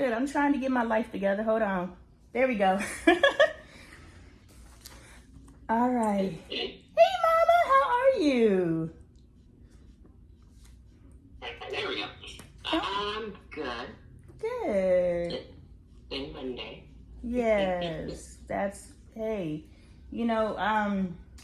good. I'm trying to get my life together. Hold on. There we go. All right. Hey, Mama, how are you? There we go. I'm good. Good. It's Monday. Yes, hey,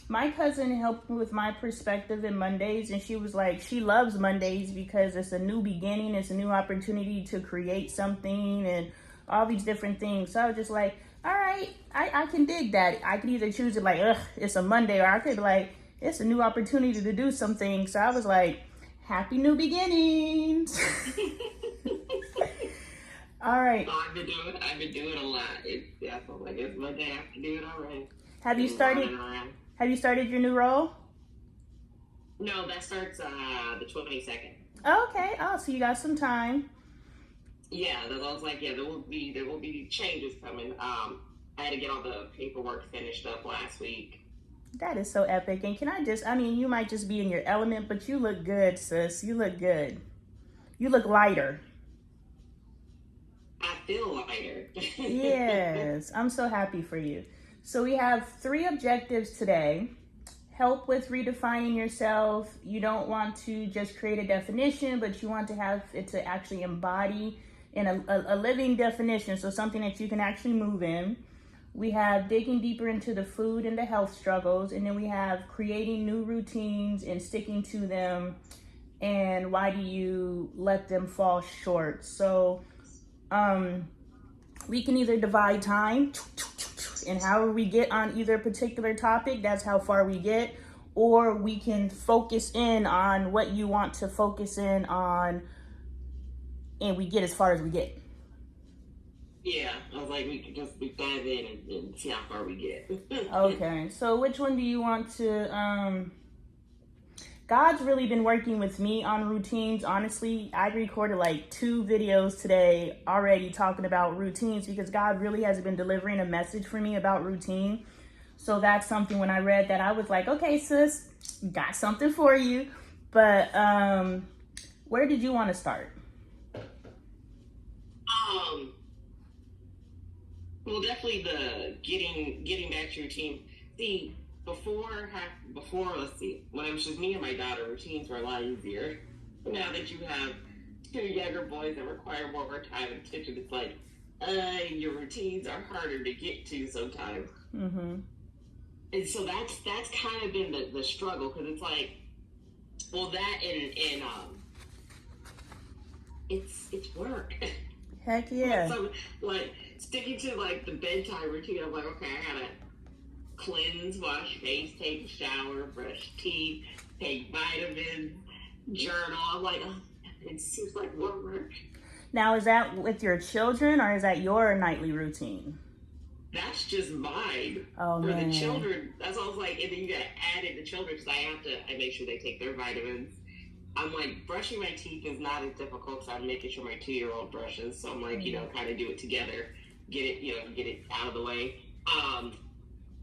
my cousin helped me with my perspective in Mondays, and she was like, she loves Mondays because it's a new beginning, it's a new opportunity to create something and all these different things. So I was just like, all right, I can dig that. I could either choose it like, ugh, it's a Monday, or I could be like, it's a new opportunity to do something. So I was like, happy new beginnings. All right. So I've been doing a lot. I feel like it's Monday. I have to do it already. Have you started your new role? No, that starts the 22nd. Okay. Oh, so you got some time. Yeah, I was like, there will be changes coming. I had to get all the paperwork finished up last week. That is so epic. And you might just be in your element, but you look good, sis. You look good. You look lighter. I feel lighter. Yes, I'm so happy for you. So we have 3 objectives today. Help with redefining yourself. You don't want to just create a definition, but you want to have it to actually embody in a living definition, so something that you can actually move in. We have digging deeper into the food and the health struggles, and then we have creating new routines and sticking to them, and why do you let them fall short. So we can either divide time, and however we get on either particular topic, that's how far we get, or we can focus in on what you want to focus in on, and we get as far as we get. Yeah, I was like, we could just dive in and see how far we get. Okay, so which one do you want to, God's really been working with me on routines. Honestly, I recorded like 2 videos today already talking about routines because God really has been delivering a message for me about routine. So that's something, when I read that, I was like, okay, sis, got something for you. But where did you want to start? Well, definitely the getting back to routine. See, before, let's see, when it was just me and my daughter, routines were a lot easier. But now that you have 2 younger boys that require more time and attention, it's like, your routines are harder to get to sometimes. Mm-hmm. And so that's kind of been the struggle, because it's like, well, that and it's work. Heck yeah. So, like, sticking to, like, the bedtime routine, I'm like, okay, I gotta cleanse, wash face, take a shower, brush teeth, take vitamins, journal. I'm like, oh, it seems like more work. Now, is that with your children, or is that your nightly routine? That's just mine. Oh, for man. The children, that's all. Like, and then you gotta add in the children, because I make sure they take their vitamins. I'm like, brushing my teeth is not as difficult, because I'm making sure my 2-year-old brushes. So I'm like, kind of do it together, get it out of the way.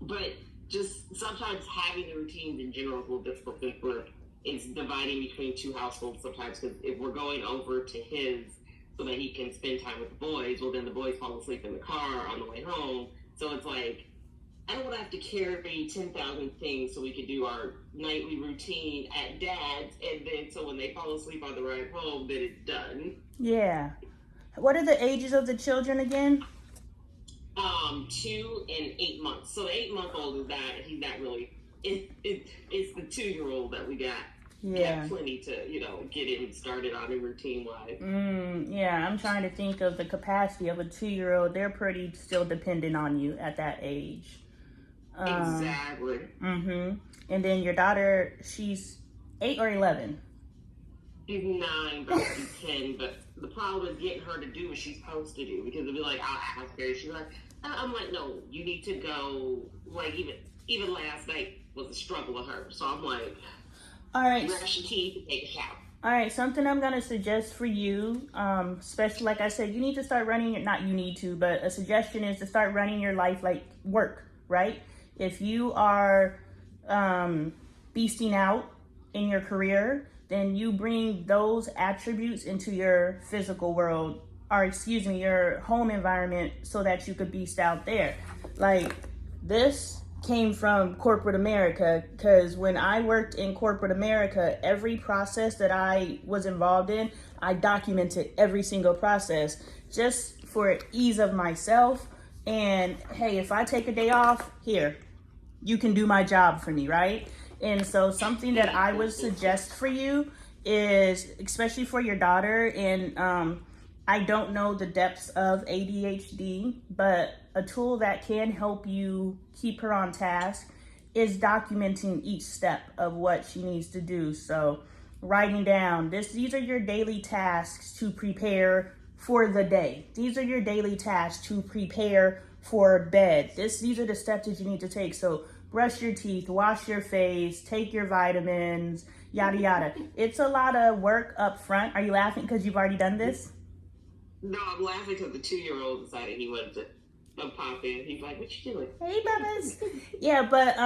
But just sometimes having the routines in general is a little difficult, because it's dividing between 2 households sometimes, because if we're going over to his so that he can spend time with the boys, well, then the boys fall asleep in the car on the way home. So it's like, I don't want to have to carry 10,000 things so we could do our nightly routine at Dad's, and then so when they fall asleep on the ride home, then it's done. Yeah. What are the ages of the children again? 2 and 8 months. So the 8-month-old is that he's not really. It's the 2-year-old that we got. Yeah. Got plenty to get him started on a routine wise. Yeah, I'm trying to think of the capacity of a 2-year-old. They're pretty still dependent on you at that age. Exactly. And then your daughter, she's 8 or 11? She's 9, but she's 10. But the problem is getting her to do what she's supposed to do, because it'll be like, I'll ask her. She's like, I'm like, no, you need to go. Like, even last night was a struggle with her. So I'm like, all right, brush your teeth and take a shower. All right, something I'm gonna suggest for you, especially like I said, you need to start running. Not you need to, but a suggestion is to start running your life like work, right? If you are beasting out in your career, then you bring those attributes into your physical world or excuse me, your home environment so that you could beast out there. Like, this came from corporate America, because when I worked in corporate America, every process that I was involved in, I documented every single process just for ease of myself. And hey, if I take a day off, here, you can do my job for me, right? And so something that I would suggest for you is, especially for your daughter, and I don't know the depths of ADHD, but a tool that can help you keep her on task is documenting each step of what she needs to do. So writing down these are your daily tasks to prepare for the day. These are your daily tasks to prepare for bed. These are the steps that you need to take. So brush your teeth, wash your face, take your vitamins, yada yada. It's a lot of work up front. Are you laughing because you've already done this? No, I'm laughing because the 2-year-old decided he wanted to pop in. He's like, "What you doing?" Hey, Bubba's. Yeah, but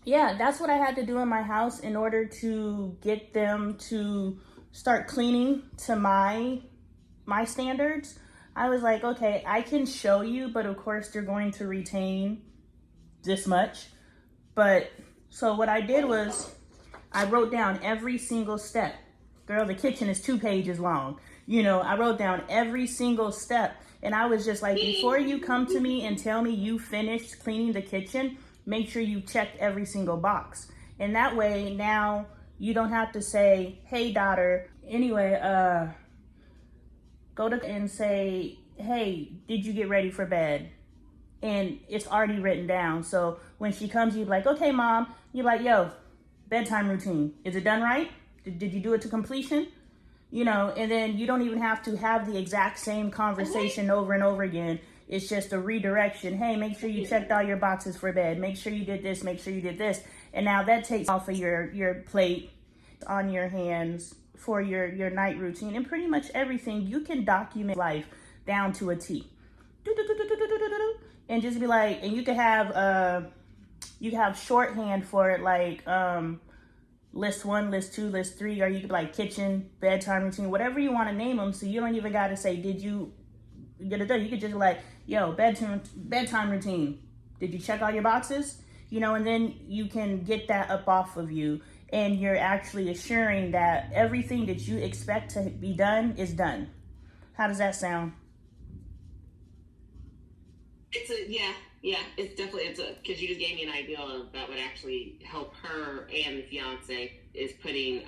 yeah, that's what I had to do in my house in order to get them to start cleaning to my standards. I was like, okay, I can show you, but of course they're going to retain this much. But so what I did was I wrote down every single step. Girl, the kitchen is 2 pages long. You know, I wrote down every single step. And I was just like, before you come to me and tell me you finished cleaning the kitchen, make sure you checked every single box. And that way now you don't have to say, hey, daughter, anyway, go to and say, hey, did you get ready for bed? And it's already written down. So when she comes, you're like, okay, mom, you're like, yo, bedtime routine. Is it done right? Did you do it to completion? You know, and then you don't even have to have the exact same conversation over and over again. It's just a redirection. Hey, make sure you checked all your boxes for bed. Make sure you did this. Make sure you did this. And now that takes off of your plate, on your hands for your night routine. And pretty much everything, you can document life down to a T. And just be like, and you could have shorthand for it, like list 1, list 2, list 3, or you could be like kitchen, bedtime routine, whatever you want to name them. So you don't even got to say, did you get it done? You could just be like, yo, bedtime routine. Did you check all your boxes? You know, and then you can get that up off of you, and you're actually assuring that everything that you expect to be done is done. How does that sound? It's definitely because you just gave me an idea of that would actually help her and the fiance is putting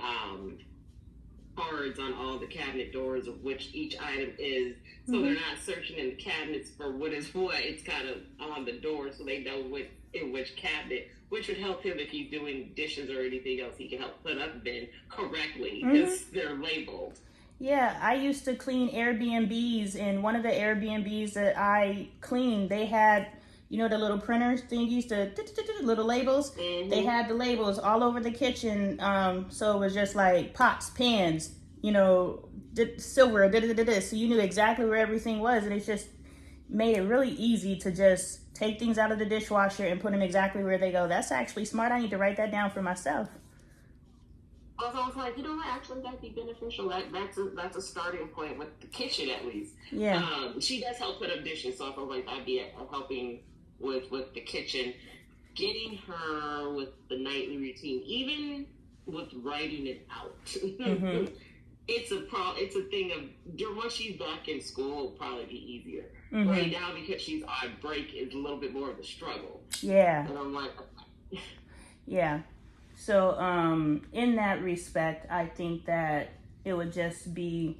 cards on all the cabinet doors of which each item is, so they're not searching in the cabinets for what is what. It's kind of on the door, so they know what in which cabinet, which would help him if he's doing dishes or anything else. He can help put up bin correctly because they're labeled. Yeah, I used to clean Airbnbs, and one of the Airbnbs that I cleaned, they had, you know, the little printers thingies, the little labels. They had the labels all over the kitchen. So it was just like pots, pans, you know, silver, so you knew exactly where everything was, and it just made it really easy to just take things out of the dishwasher and put them exactly where they go. That's actually smart. I need to write that down for myself. Also, I was like, you know what? Actually, that'd be beneficial. That's a starting point with the kitchen, at least. Yeah. She does help put up dishes, so I feel like that'd be helping with the kitchen, getting her with the nightly routine, even with writing it out. It's a thing of once she's back in school, it'll probably be easier. Right now, because she's on break, is a little bit more of a struggle. Yeah. And I'm like, yeah. So, in that respect, I think that it would just be,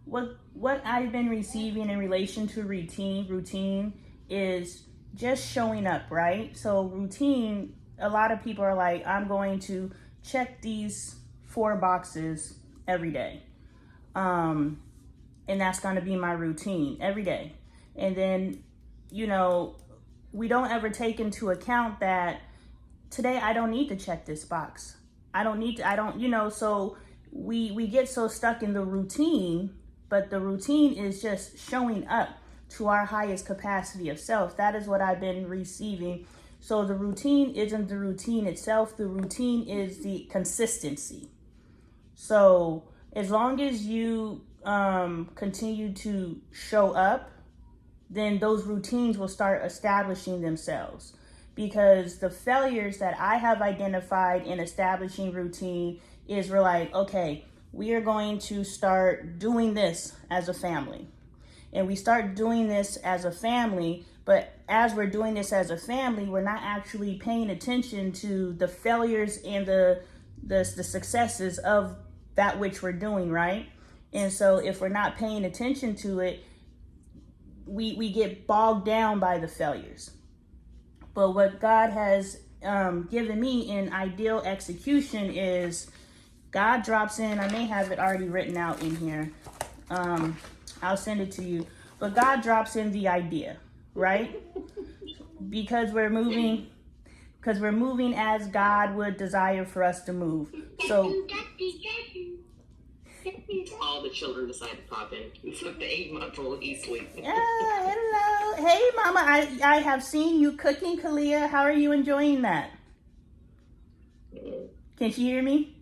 what I've been receiving in relation to routine is just showing up, right? So routine, a lot of people are like, I'm going to check these 4 boxes every day. And that's going to be my routine every day. And then, you know, we don't ever take into account that today I don't need to check this box. So we get so stuck in the routine, but the routine is just showing up to our highest capacity of self. That is what I've been receiving. So the routine isn't the routine itself. The routine is the consistency. So as long as you continue to show up, then those routines will start establishing themselves. Because the failures that I have identified in establishing routine is we're like, okay, we are going to start doing this as a family. And we start doing this as a family, but as we're doing this as a family, we're not actually paying attention to the failures and the successes of that which we're doing, right? And so if we're not paying attention to it, we get bogged down by the failures. But what God has given me in ideal execution is God drops in, I may have it already written out in here. I'll send it to you. But God drops in the idea, right? Because we're moving as God would desire for us to move. So all the children decide to pop in. Except the 8-month-old, he's sleeping. hello. Hey, Mama, I have seen you cooking, Kalia. How are you enjoying that? Can she hear me?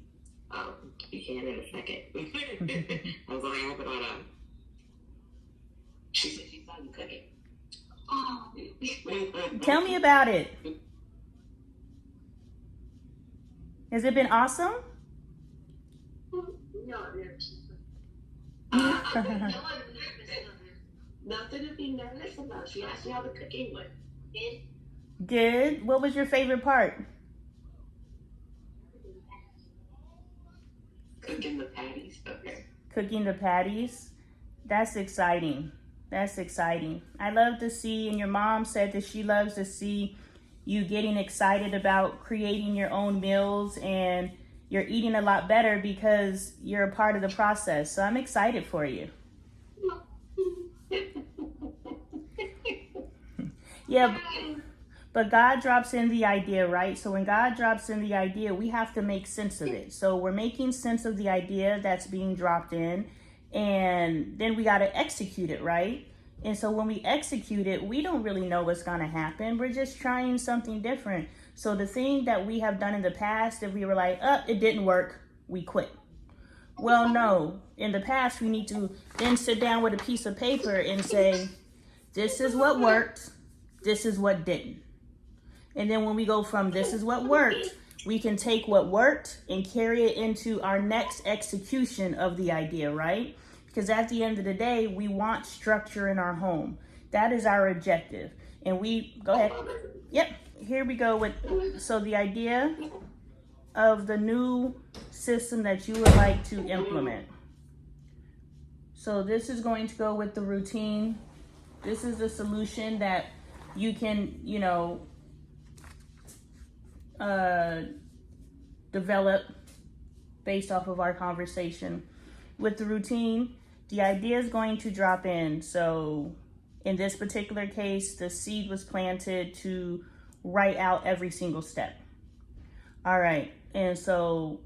You can in a second. I was like, I hope it on. She said she saw you cooking. Oh. Tell me about it. Has it been awesome? No, nothing to be nervous about. She asked you how the cooking went. Good. What was your favorite part? Cooking the patties. Okay. Cooking the patties. That's exciting. That's exciting. I love to see, and your mom said that she loves to see you getting excited about creating your own meals, and you're eating a lot better because you're a part of the process. So I'm excited for you. Yeah, but God drops in the idea, right? So when God drops in the idea, we have to make sense of it. So we're making sense of the idea that's being dropped in, and then we got to execute it, right? And so when we execute it, we don't really know what's going to happen. We're just trying something different. So the thing that we have done in the past, if we were like, it didn't work, we quit. Well, no. In the past, we need to then sit down with a piece of paper and say, this is what worked, this is what didn't. And then when we go from this is what worked, we can take what worked and carry it into our next execution of the idea, right? Because at the end of the day, we want structure in our home. That is our objective. And go ahead. Yep, here we go with, so the idea of the new system that you would like to implement. So this is going to go with the routine. This is the solution that you can, develop based off of our conversation. With the routine, the idea is going to drop in. So in this particular case, the seed was planted to write out every single step. All right. And so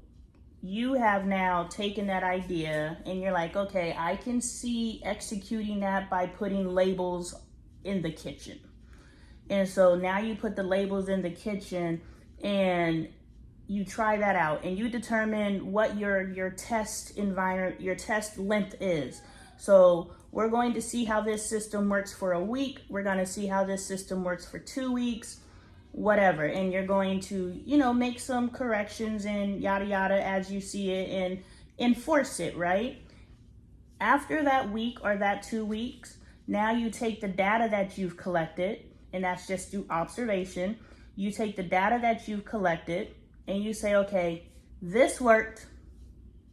you have now taken that idea and you're like, okay, I can see executing that by putting labels in the kitchen. And so now you put the labels in the kitchen and you try that out and you determine what your test environment, your test length is. So we're going to see how this system works for a week. We're going to see how this system works for 2 weeks, whatever. And you're going to, make some corrections and yada, yada as you see it and enforce it, right? After that week or that 2 weeks, now you take the data that you've collected, and that's just through observation. You take the data that you've collected and you say, okay, this worked,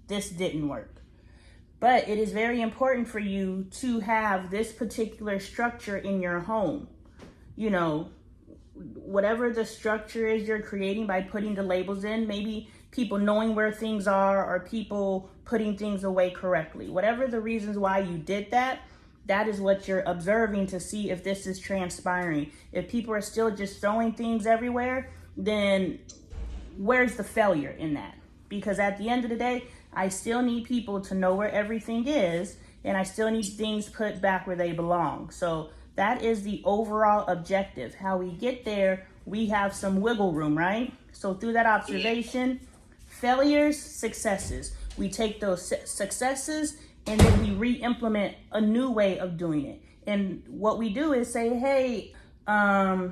this didn't work. But it is very important for you to have this particular structure in your home. Whatever the structure is you're creating by putting the labels in, maybe people knowing where things are or people putting things away correctly. Whatever the reasons why you did that, that is what you're observing to see if this is transpiring. If people are still just throwing things everywhere, then where's the failure in that? Because at the end of the day, I still need people to know where everything is, and I still need things put back where they belong. So that is the overall objective. How we get there, we have some wiggle room, right? So through that observation, failures, successes. We take those successes and then we re-implement a new way of doing it. And what we do is say, hey, I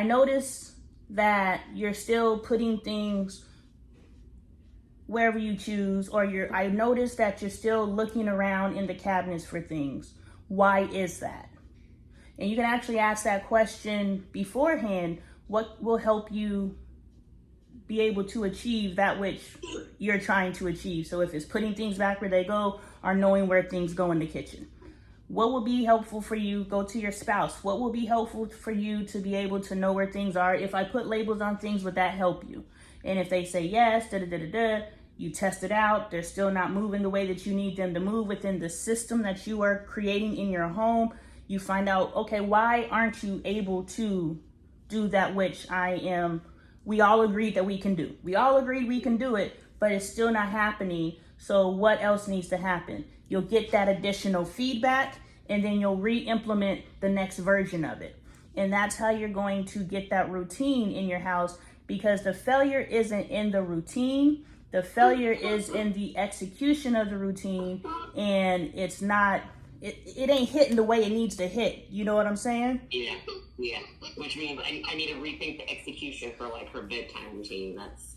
notice that you're still putting things wherever you choose, or I notice that you're still looking around in the cabinets for things. Why is that? And you can actually ask that question beforehand. What will help you be able to achieve that which you're trying to achieve? So if it's putting things back where they go, or knowing where things go in the kitchen. What will be helpful for you? Go to your spouse. What will be helpful for you to be able to know where things are? If I put labels on things, would that help you? And if they say yes, you test it out. They're still not moving the way that you need them to move within the system that you are creating in your home. You find out, okay, why aren't you able to do that which we all agreed that we can do. We all agreed we can do it, but it's still not happening. So what else needs to happen? You'll get that additional feedback, and then you'll re-implement the next version of it. And that's how you're going to get that routine in your house, because the failure isn't in the routine. The failure is in the execution of the routine, and it's not, it ain't hitting the way it needs to hit. You know what I'm saying? Yeah. Which means I need to rethink the execution for like her bedtime routine. That's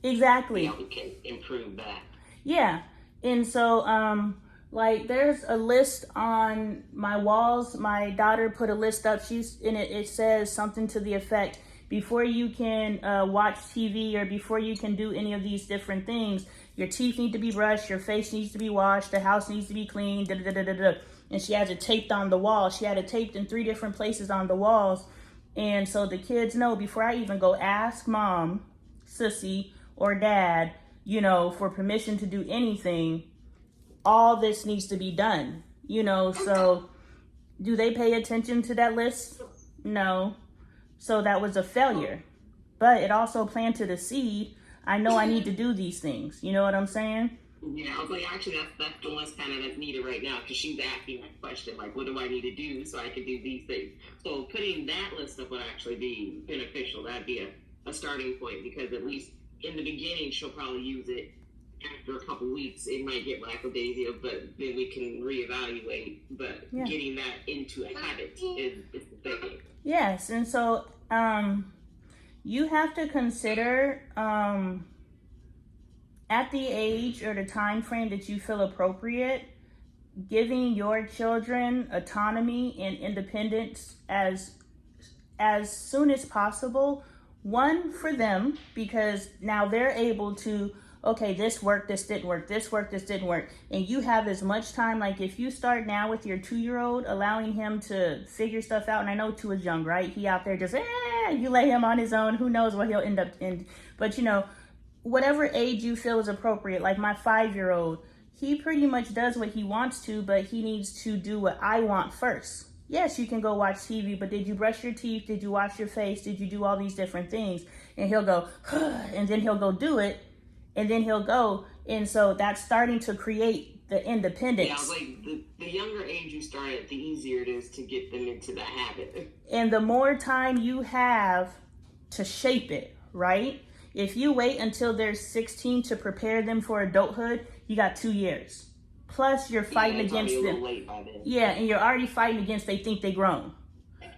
exactly. We can improve that. Yeah. And so, like, there's a list on my walls. My daughter put a list up. It says something to the effect, before you can watch TV or before you can do any of these different things, your teeth need to be brushed, your face needs to be washed, the house needs to be cleaned, And she has it taped on the wall. She had it taped in 3 different places on the walls. And so the kids know, before I even go ask mom, sissy, or dad, for permission to do anything, all this needs to be done. So do they pay attention to that list? No. So that was a failure. But it also planted a seed. I know I need to do these things. You know what I'm saying? Yeah, I was like, actually, that's the one's kind of that's needed right now, because she's asking that question, like, what do I need to do so I can do these things? So putting that list up would actually be beneficial. That'd be a starting point, because at least in the beginning, she'll probably use it. After a couple weeks, it might get lackadaisical, but then we can reevaluate. But getting that into a habit is the thing. Yes, and so you have to consider at the age or the time frame that you feel appropriate, giving your children autonomy and independence as soon as possible. One, for them, because now they're able to, okay, this worked, this didn't work, this worked, this didn't work. And you have as much time, like if you start now with your 2-year-old, allowing him to figure stuff out, and I know 2 is young, right? He out there just, you lay him on his own, who knows what he'll end up in. But whatever age you feel is appropriate, like my 5-year-old, he pretty much does what he wants to, but he needs to do what I want first. Yes, you can go watch TV, but did you brush your teeth? Did you wash your face? Did you do all these different things? And he'll go, and then he'll go do it. And then he'll go. And so that's starting to create the independence. Yeah, I was like, the younger age you start at, the easier it is to get them into the habit. And the more time you have to shape it, right? If you wait until they're 16 to prepare them for adulthood, you got 2 years. Plus you're fighting against them. Late by then. Yeah, and you're already fighting against they think they grown.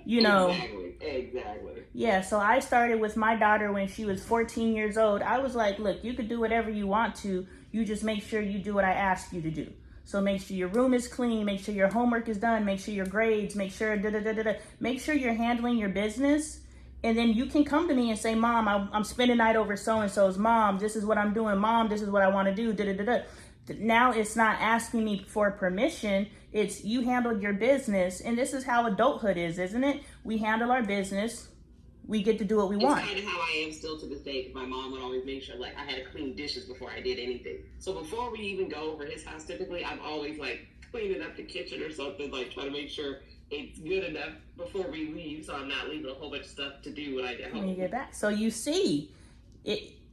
Exactly. Yeah, so I started with my daughter when she was 14 years old. I was like, look, you could do whatever you want to. You just make sure you do what I ask you to do. So make sure your room is clean, make sure your homework is done, make sure your grades, make sure make sure you're handling your business. And then you can come to me and say, Mom, I'm spending the night over so-and-so's. Mom, this is what I'm doing. Mom, this is what I want to do. Now it's not asking me for permission. It's you handled your business. And this is how adulthood is, isn't it? We handle our business. We get to do what we want. It's kind of how I am still to this day, because my mom would always make sure, like, I had to clean dishes before I did anything. So before we even go over his house, typically, I'm always, like, cleaning up the kitchen or something, like, trying to make sure it's good enough before we leave, so I'm not leaving a whole bunch of stuff to do when I get home. When you get back. So you see,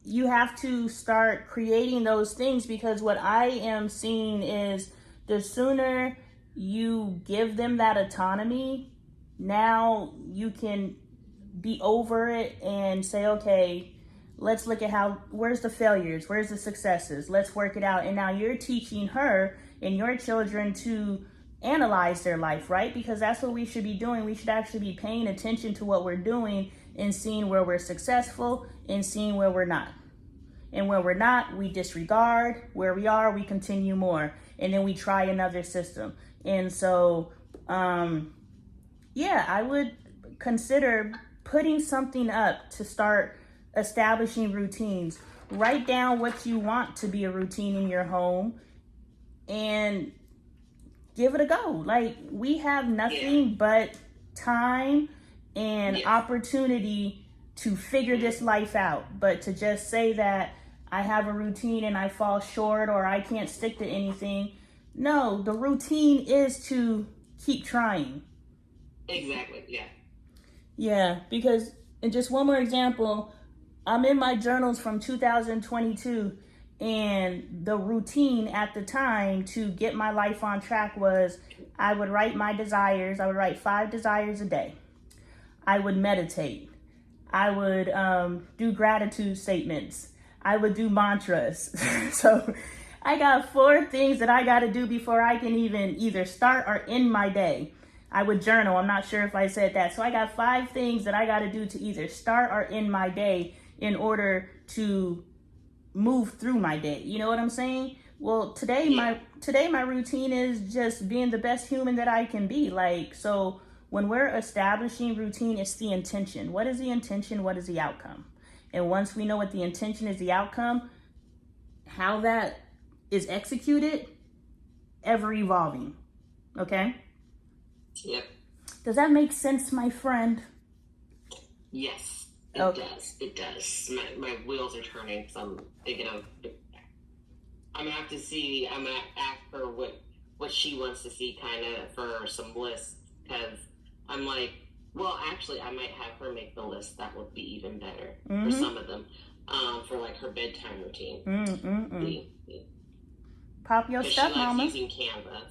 you have to start creating those things, because what I am seeing is the sooner you give them that autonomy, now you can be over it and say, okay, let's look at where's the failures, where's the successes, let's work it out. And now you're teaching her and your children to analyze their life, right? Because that's what we should be doing. We should actually be paying attention to what we're doing and seeing where we're successful and seeing where we're not. And where we're not, we disregard. Where we are, we continue more. And then we try another system. And so, I would consider putting something up to start establishing routines. Write down what you want to be a routine in your home and give it a go. Like, we have nothing but time and opportunity to figure this life out. But to just say that I have a routine and I fall short or I can't stick to anything, no, the routine is to keep trying. Exactly, yeah. Yeah, because, and just one more example, I'm in my journals from 2022, and the routine at the time to get my life on track was I would write my desires. I would write 5 desires a day. I would meditate. I would do gratitude statements. I would do mantras. So I got 4 things that I got to do before I can even either start or end my day. I would journal. I'm not sure if I said that. So I got 5 things that I got to do to either start or end my day in order to move through my day. You know what I'm saying? Well, today my routine is just being the best human that I can be. Like, so when we're establishing routine, it's the intention. What is the intention? What is the outcome? And once we know what the intention is, the outcome, how that is executed, ever evolving. Okay? Yep. Does that make sense, my friend? Yes. It does. My wheels are turning because I'm thinking of. I'm gonna have to see. I'm gonna ask her what she wants to see, kind of for some lists. Because I'm like, well, actually, I might have her make the list. That would be even better for some of them, for like her bedtime routine. Pop your stuff, mama. She likes using Canva,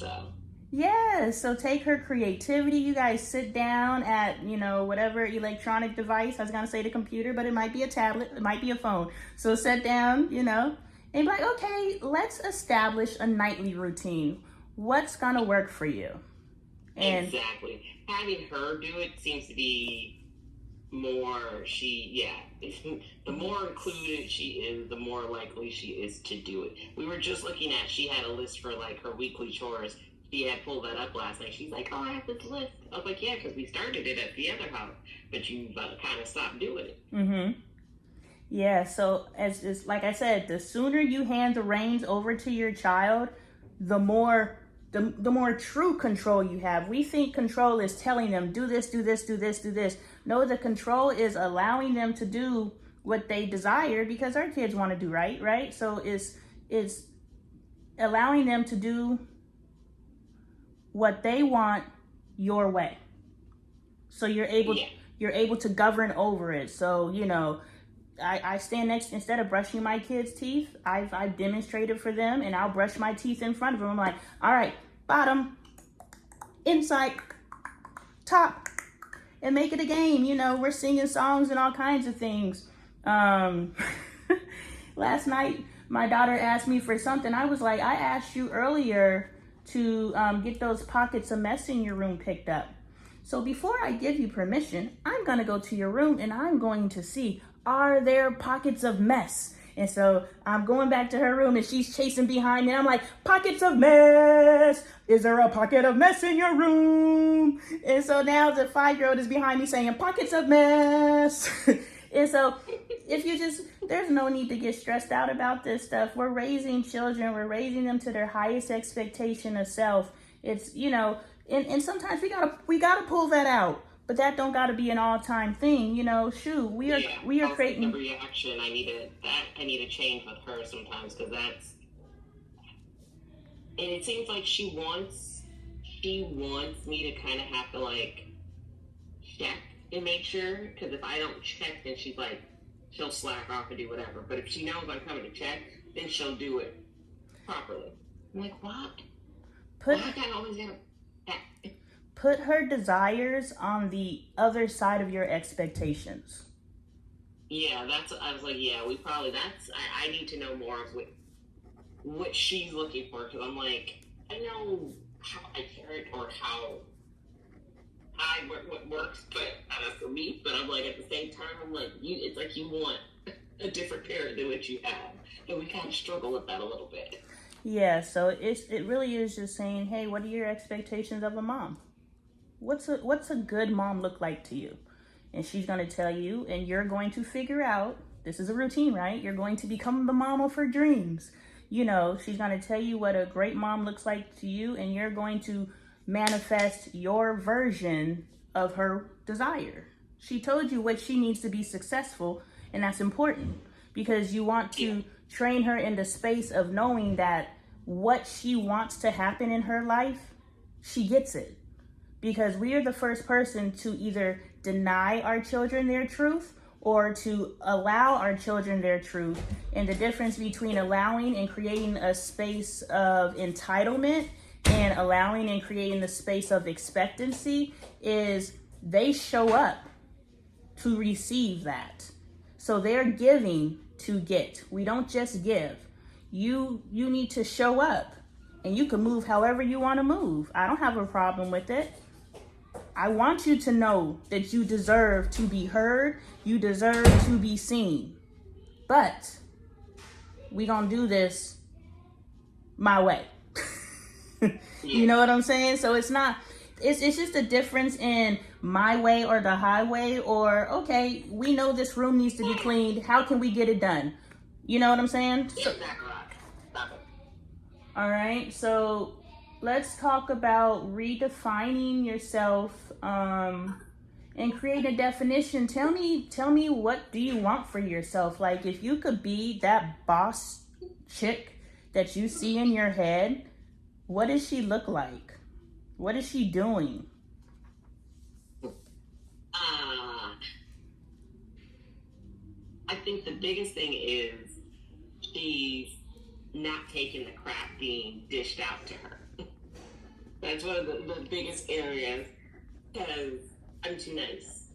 so. Yeah, so take her creativity. You guys sit down at, whatever electronic device. I was going to say the computer, but it might be a tablet. It might be a phone. So sit down, and be like, okay, let's establish a nightly routine. What's going to work for you? And exactly. Having her do it seems to be more, the more included she is, the more likely she is to do it. We were just looking at, she had a list for like her weekly chores. She had pulled that up last night. She's like, oh, I have this list. I was like, yeah, because we started it at the other house, but you kind of stopped doing it. Yeah, so as like I said, the sooner you hand the reins over to your child, the more true control you have. We think control is telling them, do this, do this, do this, do this. No, the control is allowing them to do what they desire because our kids want to do right? So it's allowing them to do what they want your way. So you're able to govern over it. So, I stand next, instead of brushing my kids' teeth, I've demonstrated for them, and I'll brush my teeth in front of them. I'm like, all right, bottom, inside, top, and make it a game. We're singing songs and all kinds of things. Last night, my daughter asked me for something. I was like, I asked you earlier to get those pockets of mess in your room picked up. So before I give you permission, I'm going to go to your room and I'm going to see, are there pockets of mess? And so I'm going back to her room and she's chasing behind me. And I'm like, pockets of mess. Is there a pocket of mess in your room? And so now the 5-year-old is behind me saying, pockets of mess. And so there's no need to get stressed out about this stuff. We're raising children. We're raising them to their highest expectation of self. It's, and sometimes we gotta pull that out, but that don't gotta be an all-time thing. Shoot, we are creating the reaction. I need to change with her sometimes because that's, and it seems like she wants me to kind of have to like check and make sure, because if I don't check, then she'll slack off and do whatever. But if she knows I'm coming to check, then she'll do it properly. I'm like, what? Put her desires on the other side of your expectations. Yeah, I was like, yeah, we probably, I need to know more of what she's looking for, because I'm like, I know how I parent or how what works, but for me, but I'm like, at the same time, I'm like, it's like you want a different parent than what you have, and we kind of struggle with that a little bit. Yeah, so it really is just saying, hey, what are your expectations of a mom? What's a good mom look like to you? And she's going to tell you, and you're going to figure out, this is a routine, right? You're going to become the mom of her dreams. You know, she's going to tell you what a great mom looks like to you, and you're going to manifest your version of her desire. She told you what she needs to be successful, and that's important because you want to train her in the space of knowing that what she wants to happen in her life, she gets it. Because we are the first person to either deny our children their truth or to allow our children their truth. And the difference between allowing and creating a space of entitlement and allowing and creating the space of expectancy is they show up to receive that. So they're giving to get. We don't just give. You need to show up, and you can move however you want to move. I don't have a problem with it. I want you to know that you deserve to be heard. You deserve to be seen. But we gonna do this my way. You know what I'm saying? So it's just a difference in my way or the highway, or, okay, we know this room needs to be cleaned. How can we get it done? You know what I'm saying? So, all right. So let's talk about redefining yourself and create a definition. Tell me what do you want for yourself? Like, if you could be that boss chick that you see in your head, what does she look like? What is she doing? I think the biggest thing is she's not taking the crap being dished out to her. That's one of the biggest areas, because I'm too nice.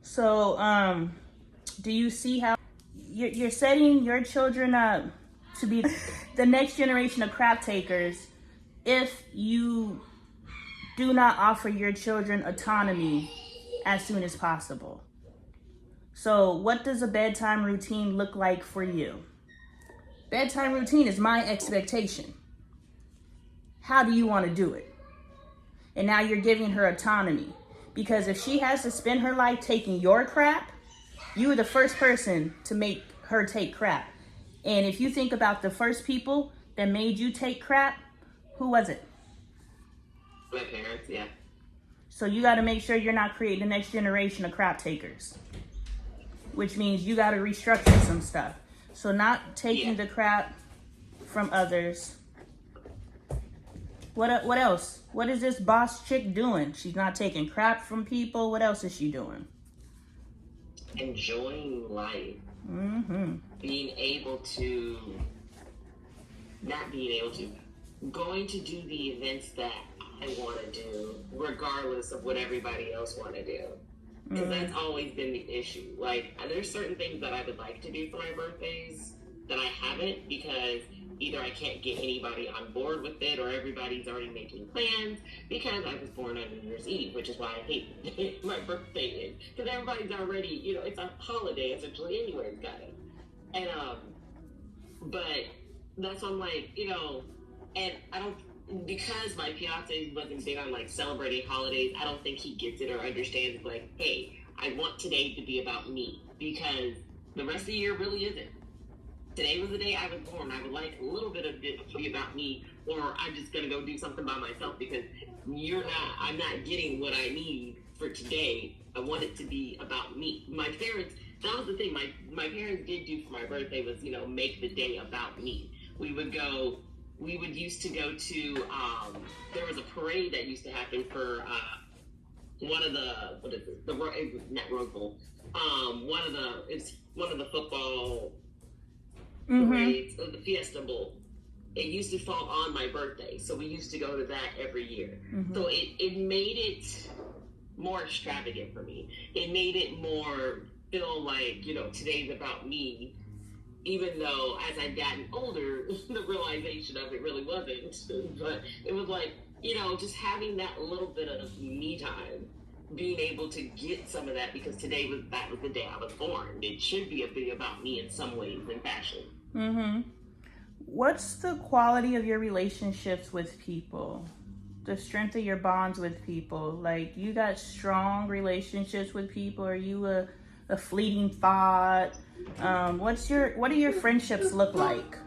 So, do you see how you're setting your children up to be the next generation of crap takers if you do not offer your children autonomy as soon as possible? So what does a bedtime routine look like for you? Bedtime routine is my expectation. How do you want to do it? And now you're giving her autonomy. Because if she has to spend her life taking your crap, you were the first person to make her take crap. And if you think about the first people that made you take crap, who was it? My parents, yeah. So you got to make sure you're not creating the next generation of crap takers, which means you got to restructure some stuff. So not taking the crap from others. What else? What is this boss chick doing? She's not taking crap from people. What else is she doing? Enjoying life. Mm-hmm. Being able to, not being able to, going to do the events that I want to do, regardless of what everybody else want to do. Because that's always been the issue. Like, there's certain things that I would like to do for my birthdays that I haven't, because either I can't get anybody on board with it, or everybody's already making plans, because I was born on New Year's Eve, which is why I hate my birthday, because everybody's already, it's a holiday essentially anyways, got it. And but that's why I'm like, and I don't, because my fiance wasn't big on like celebrating holidays, I don't think he gets it or understands, like, hey, I want today to be about me, because the rest of the year really isn't. Today was the day I was born. I would like a little bit of it to be about me, or I'm just gonna go do something by myself, because I'm not getting what I need for today. I want it to be about me. My parents, that was the thing, my parents did do for my birthday was, make the day about me. We would used to go to, there was a parade that used to happen for one of the, not Rose Bowl, it's one of the football parades, the Fiesta Bowl. It used to fall on my birthday, so we used to go to that every year. So it made it more extravagant for me. It made it more feel like, today's about me, even though as I've gotten older, the realization of it really wasn't. But it was like, just having that little bit of me time, being able to get some of that, because that was the day I was born. It should be a bit about me in some ways and fashion. Mm-hmm. What's the quality of your relationships with people? The strength of your bonds with people? Like, you got strong relationships with people? Are you a fleeting thought? What do your friendships look like?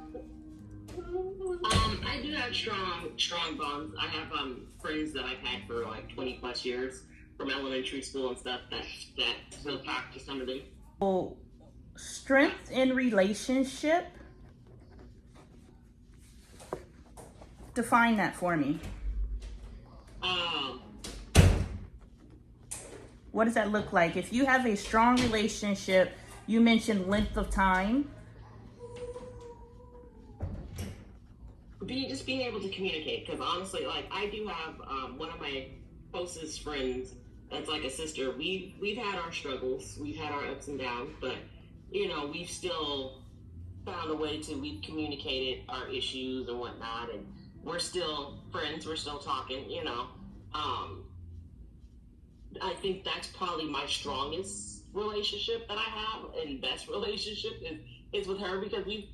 I do have strong bonds. I have friends that I've had for like 20 plus years from elementary school and stuff that still talk to some of them. Well, strength in relationship. Define that for me. What does that look like? If you have a strong relationship, you mentioned length of time. Being able to communicate, because honestly, like, I do have one of my closest friends that's like a sister. We've had our struggles, we've had our ups and downs, but we've still found a way to, we've communicated our issues and whatnot, and we're still friends, we're still talking. I think that's probably my strongest relationship that I have, and best relationship is with her, because we've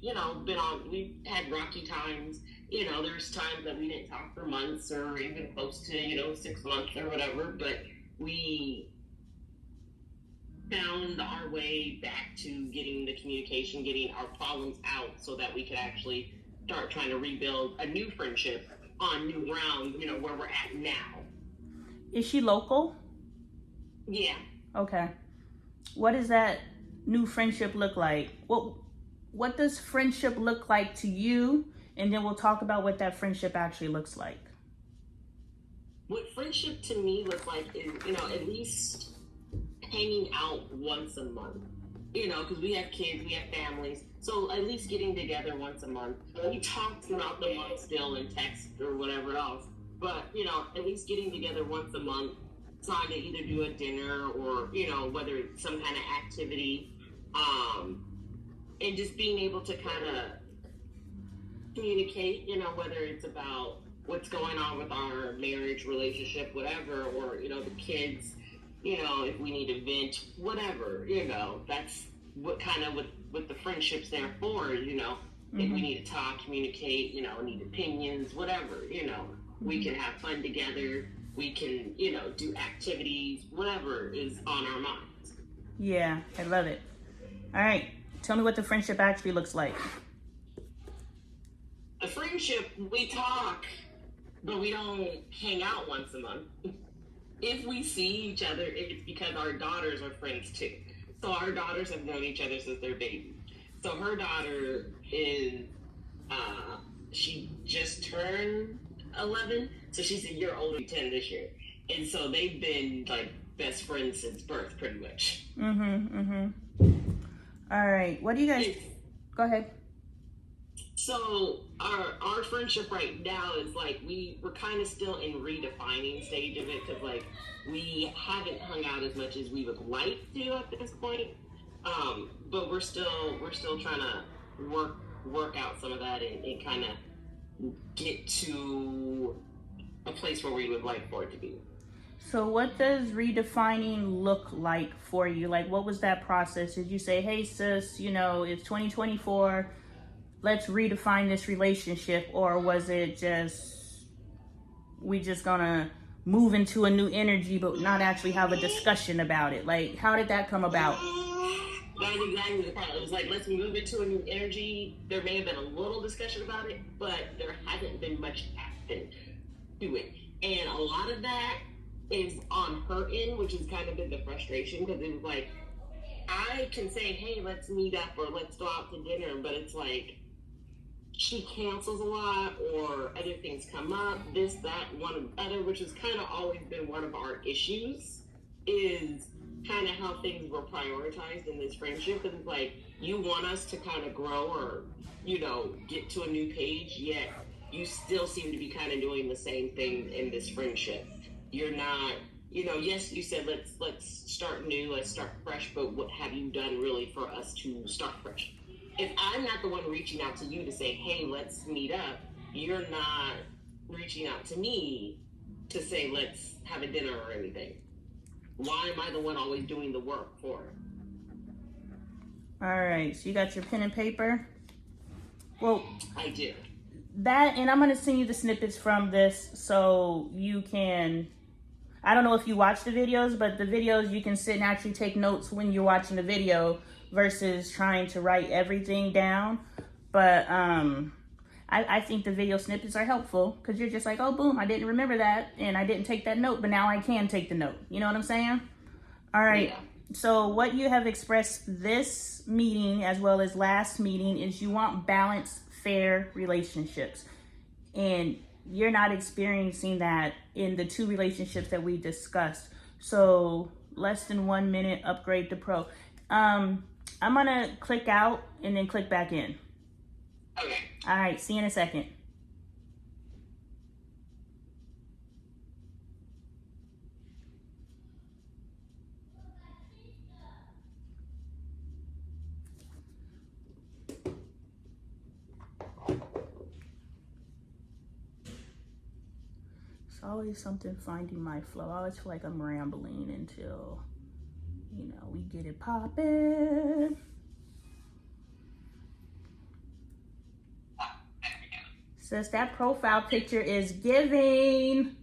we've had rocky times. There's times that we didn't talk for months or even close to 6 months or whatever, but we found our way back to getting the communication, getting our problems out, so that we could actually start trying to rebuild a new friendship on new ground, where we're at now. Is she local? Yeah. Okay. What does that new friendship look like? What does friendship look like to you? And then we'll talk about what that friendship actually looks like. What friendship to me looks like is, at least hanging out once a month. Because we have kids, we have families. So at least getting together once a month. We talk throughout the month still in text or whatever else. But, at least getting together once a month, trying to either do a dinner or, whether it's some kind of activity. And just being able to kind of communicate, whether it's about what's going on with our marriage, relationship, whatever, or, the kids, if we need to vent, whatever, that's what kind of what the friendship's there for, Mm-hmm. If we need to talk, communicate, need opinions, whatever, we can have fun together, we can, do activities, whatever is on our minds. Yeah, I love it. All right, tell me what the friendship actually looks like. A friendship, we talk, but we don't hang out once a month. If we see each other, it's because our daughters are friends too. So our daughters have known each other since they're babies. So her daughter is, she just turned 11, so she's a year older, 10 this year. And so they've been like best friends since birth, pretty much. All right, what do you guys, go ahead. So our friendship right now is like, we're kind of still in redefining stage of it, because like we haven't hung out as much as we would like to at this point, but we're still trying to work out some of that and kind of get to a place where we would like for it to be. So what does redefining look like for you? Like, what was that process? Did you say, hey sis, it's 2024, let's redefine this relationship? Or was it just, we just gonna move into a new energy but not actually have a discussion about it? Like, how did that come about? That's exactly the problem. It was like, let's move into a new energy. There may have been a little discussion about it, but there hasn't been much action to it. And a lot of that is on her end, which has kind of been the frustration, because it was like, I can say, hey, let's meet up or let's go out to dinner, but it's like, she cancels a lot, or other things come up, this, that, one, and the other, which has kind of always been one of our issues, is kind of how things were prioritized in this friendship. Because it's like, you want us to kind of grow or, get to a new page, yet you still seem to be kind of doing the same thing in this friendship. You're not Yes, you said let's start new, let's start fresh, but what have you done really for us to start fresh? If I'm not the one reaching out to you to say, hey, let's meet up, you're not reaching out to me to say let's have a dinner or anything. Why am I the one always doing the work for it? All right, so you got your pen and paper? Well, I do. That, and I'm going to send you the snippets from this so you can, I don't know if you watch the videos, but the videos you can sit and actually take notes when you're watching the video versus trying to write everything down. But I think the video snippets are helpful because you're just like, oh, boom, I didn't remember that and I didn't take that note, but now I can take the note. You know what I'm saying? All right. Yeah. So what you have expressed this meeting as well as last meeting is you want balanced, fair relationships. And you're not experiencing that in the 2 relationships that we discussed. So less than 1 minute, upgrade to pro. I'm gonna click out and then click back in. Okay. All right, see you in a second. It's always something finding my flow. I always feel like I'm rambling until, we get it popping. Says that profile picture is giving.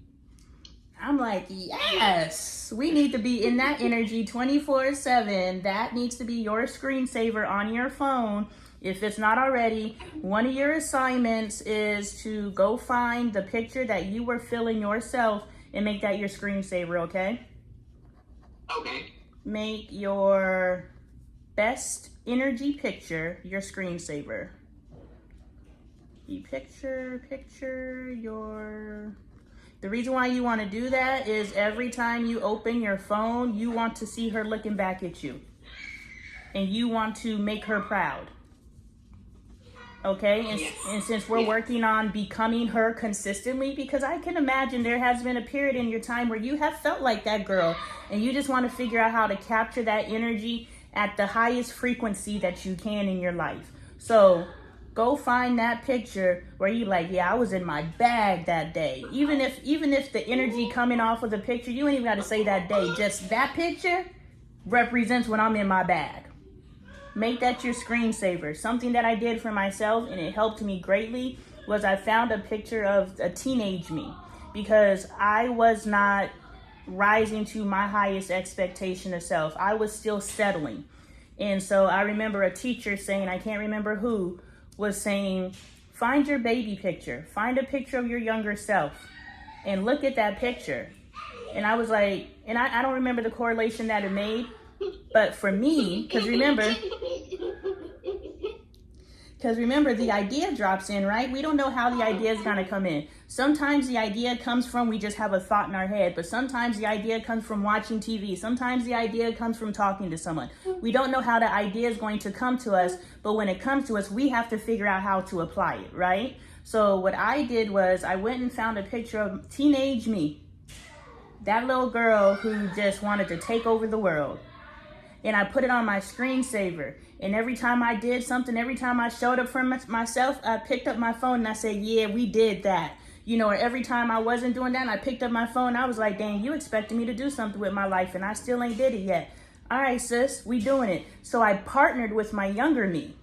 I'm like, yes, we need to be in that energy 24/7. That needs to be your screensaver on your phone. If it's not already, one of your assignments is to go find the picture that you were feeling yourself and make that your screensaver, okay? Okay. Make your best energy picture your screensaver. The reason why you want to do that is every time you open your phone, you want to see her looking back at you. And you want to make her proud. Okay? And since we're working on becoming her consistently, because I can imagine there has been a period in your time where you have felt like that girl and you just want to figure out how to capture that energy at the highest frequency that you can in your life. So go find that picture where you like, yeah, I was in my bag that day. Even if the energy coming off of the picture, you ain't even got to say that day. Just that picture represents when I'm in my bag. Make that your screensaver. Something that I did for myself and it helped me greatly was I found a picture of a teenage me because I was not rising to my highest expectation of self. I was still settling. And so I remember a teacher saying, I can't remember who, was saying, find your baby picture. Find a picture of your younger self and look at that picture. And I was like, and I don't remember the correlation that it made, but for me, because remember, the idea drops in, right? We don't know how the idea is going to come in. Sometimes the idea comes from we just have a thought in our head, but sometimes the idea comes from watching TV. Sometimes the idea comes from talking to someone. We don't know how the idea is going to come to us, but when it comes to us, we have to figure out how to apply it, right? So what I did was I went and found a picture of teenage me, that little girl who just wanted to take over the world. And I put it on my screensaver. And every time I did something, every time I showed up for myself, I picked up my phone and I said, yeah, we did that. Or every time I wasn't doing that and I picked up my phone, I was like, dang, you expected me to do something with my life and I still ain't did it yet. All right, sis, we doing it. So I partnered with my younger me.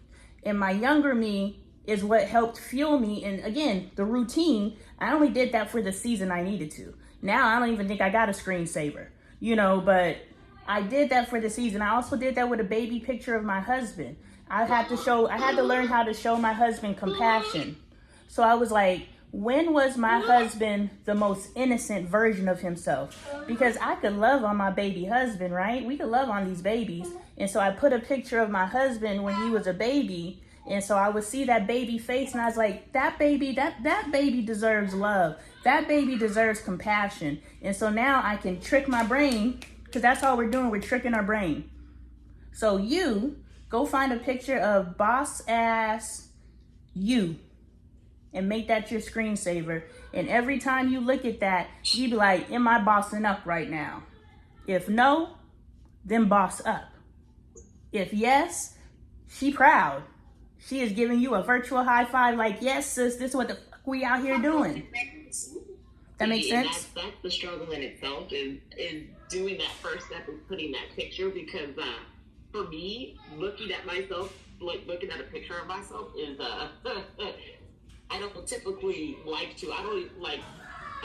And my younger me is what helped fuel me. And again, the routine, I only did that for the season I needed to. Now I don't even think I got a screensaver, but I did that for the season. I also did that with a baby picture of my husband. I had to learn how to show my husband compassion. So I was like, when was my husband the most innocent version of himself? Because I could love on my baby husband, right? We could love on these babies. And so I put a picture of my husband when he was a baby. And so I would see that baby face and I was like, that baby deserves love. That baby deserves compassion. And so now I can trick my brain, because that's all we're doing. We're tricking our brain. So you go find a picture of boss ass you. and make that your screensaver. And every time you look at that, you be like, am I bossing up right now? If no, then boss up. If yes, she proud. She is giving you a virtual high five like, yes, sis, this is what the fuck we out here doing. That makes sense? That's the struggle in itself, is doing that first step of putting that picture, because for me, looking at myself, like looking at a picture of myself is, I don't typically like to, I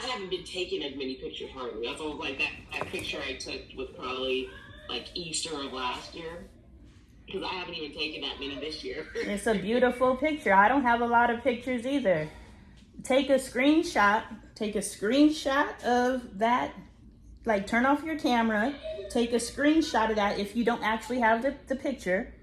haven't been taking as many pictures hardly. That's always like that picture I took was probably like Easter of last year, because I haven't even taken that many this year. It's a beautiful picture. I don't have a lot of pictures either. Take a screenshot of that. Like, turn off your camera, take a screenshot of that if you don't actually have the picture.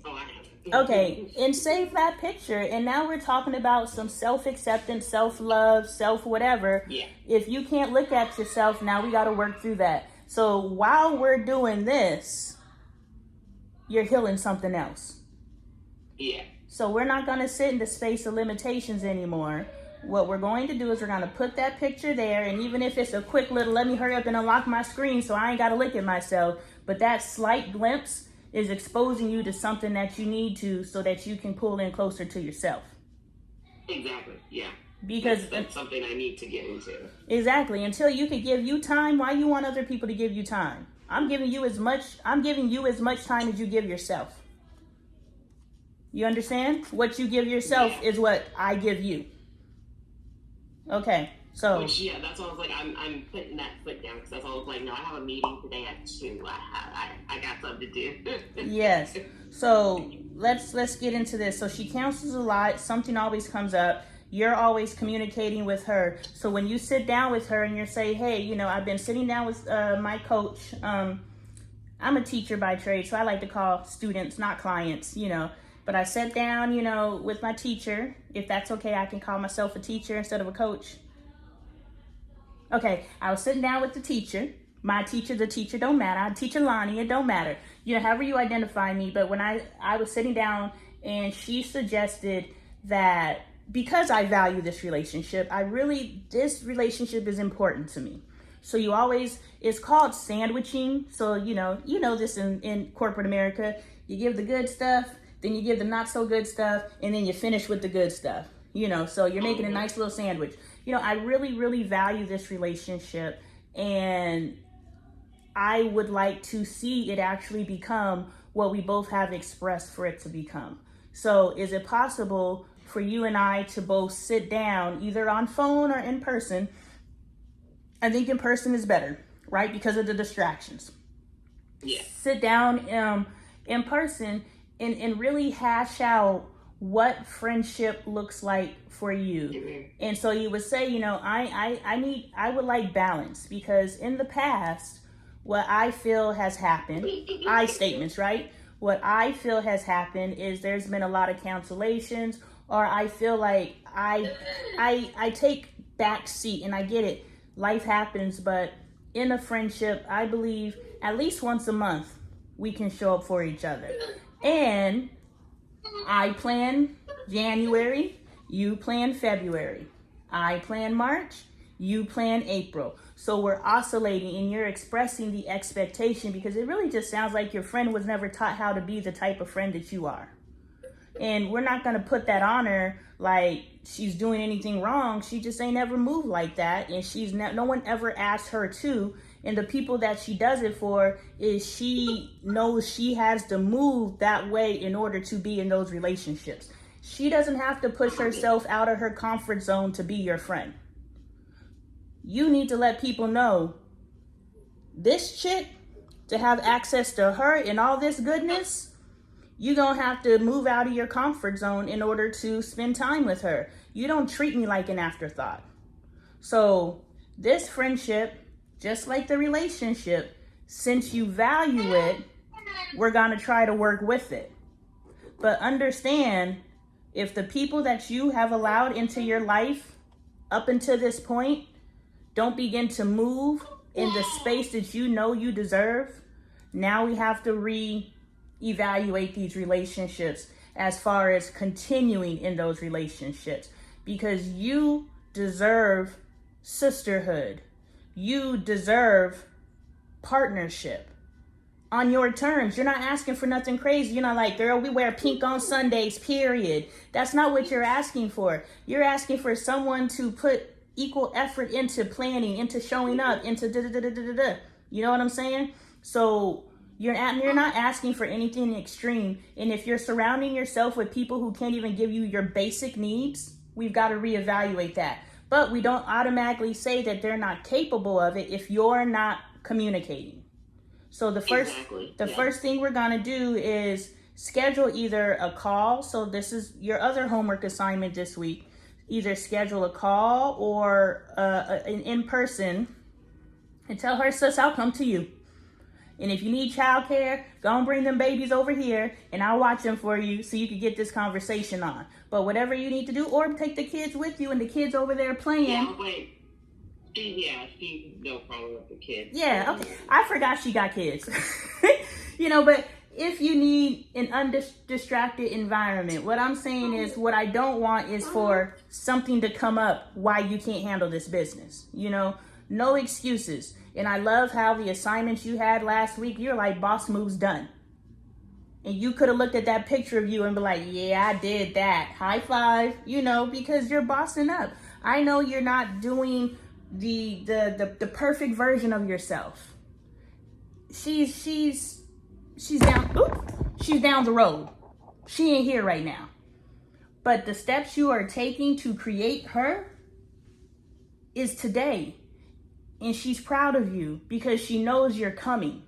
Oh, I have. Okay, and save that picture. And now we're talking about some self-acceptance, self-love, self-whatever. Yeah. If you can't look at yourself, now we got to work through that. So while we're doing this, you're healing something else. Yeah. So we're not going to sit in the space of limitations anymore. What we're going to do is we're going to put that picture there, and even if it's a quick little, let me hurry up and unlock my screen so I ain't got to look at myself, but that slight glimpse is exposing you to something that you need to, so that you can pull in closer to yourself. Exactly, yeah. Because that's something I need to get into. Exactly. Until you can give you time, why you want other people to give you time? I'm giving you as much time as you give yourself. You understand? What you give yourself is what I give you. Okay, so yeah, that's why I was like, I'm putting that foot down, because that's why I was like, no, I have a meeting today at 2. I got something to do. Yes. So let's get into this. So she counsels a lot. Something always comes up. You're always communicating with her. So when you sit down with her and you say, hey, I've been sitting down with my coach. I'm a teacher by trade, so I like to call students, not clients, But I sat down, with my teacher. If that's okay, I can call myself a teacher instead of a coach. Okay, I was sitting down with the teacher. My teacher, the teacher, don't matter. I'm teacher Lonnie, it don't matter. However you identify me. But when I was sitting down and she suggested that because I value this relationship, this relationship is important to me. So it's called sandwiching. So, you know this in corporate America. You give the good stuff, then you give the not so good stuff, and then you finish with the good stuff, so you're making a nice little sandwich. I really, really value this relationship, and I would like to see it actually become what we both have expressed for it to become. So is it possible for you and I to both sit down, either on phone or in person? I think in person is better, right? Because of the distractions. Yeah. Sit down in person and really hash out what friendship looks like for you. Mm-hmm. And so you would say, I would like balance, because in the past, what I feel has happened, I statements, right? What I feel has happened is there's been a lot of cancellations, or I feel like I take back seat, and I get it. Life happens, but in a friendship, I believe at least once a month, we can show up for each other. And I plan January, you plan February. I plan March, you plan April. So we're oscillating, and you're expressing the expectation, because it really just sounds like your friend was never taught how to be the type of friend that you are. And we're not going to put that on her like she's doing anything wrong. She just ain't ever moved like that. And no one ever asked her to. And the people that she does it for is she knows she has to move that way in order to be in those relationships. She doesn't have to push herself out of her comfort zone to be your friend. You need to let people know, this chick, to have access to her and all this goodness, you're going to have to move out of your comfort zone in order to spend time with her. You don't treat me like an afterthought. So this friendship, just like the relationship, since you value it, we're going to try to work with it. But understand, if the people that you have allowed into your life up until this point don't begin to move in the space that you know you deserve, now we have to reevaluate these relationships as far as continuing in those relationships. because you deserve sisterhood. You deserve partnership on your terms. You're not asking for nothing crazy. You're not like, girl, we wear pink on Sundays, period. That's not what you're asking for. You're asking for someone to put equal effort into planning, into showing up, into da-da-da-da-da-da. You know what I'm saying? So you're not asking for anything extreme. And if you're surrounding yourself with people who can't even give you your basic needs, we've got to reevaluate that. But we don't automatically say that they're not capable of it if you're not communicating. So the first thing we're going to do is schedule either a call. So this is your other homework assignment this week. Either schedule a call or an in-person and tell her, sis, I'll come to you. And if you need childcare, go and bring them babies over here and I'll watch them for you so you can get this conversation on. But whatever you need to do, or take the kids with you and the kids over there playing. Yeah, wait. She's no problem with the kids. Yeah, okay. I forgot she got kids. But if you need an undistracted environment, what I'm saying is what I don't want is for something to come up why you can't handle this business. No excuses. And I love how the assignments you had last week, you're like, boss moves done. And you could have looked at that picture of you and be like, yeah, I did that. High five, because you're bossing up. I know you're not doing the perfect version of yourself. She's down the road. She ain't here right now. But the steps you are taking to create her is today. And she's proud of you because she knows you're coming.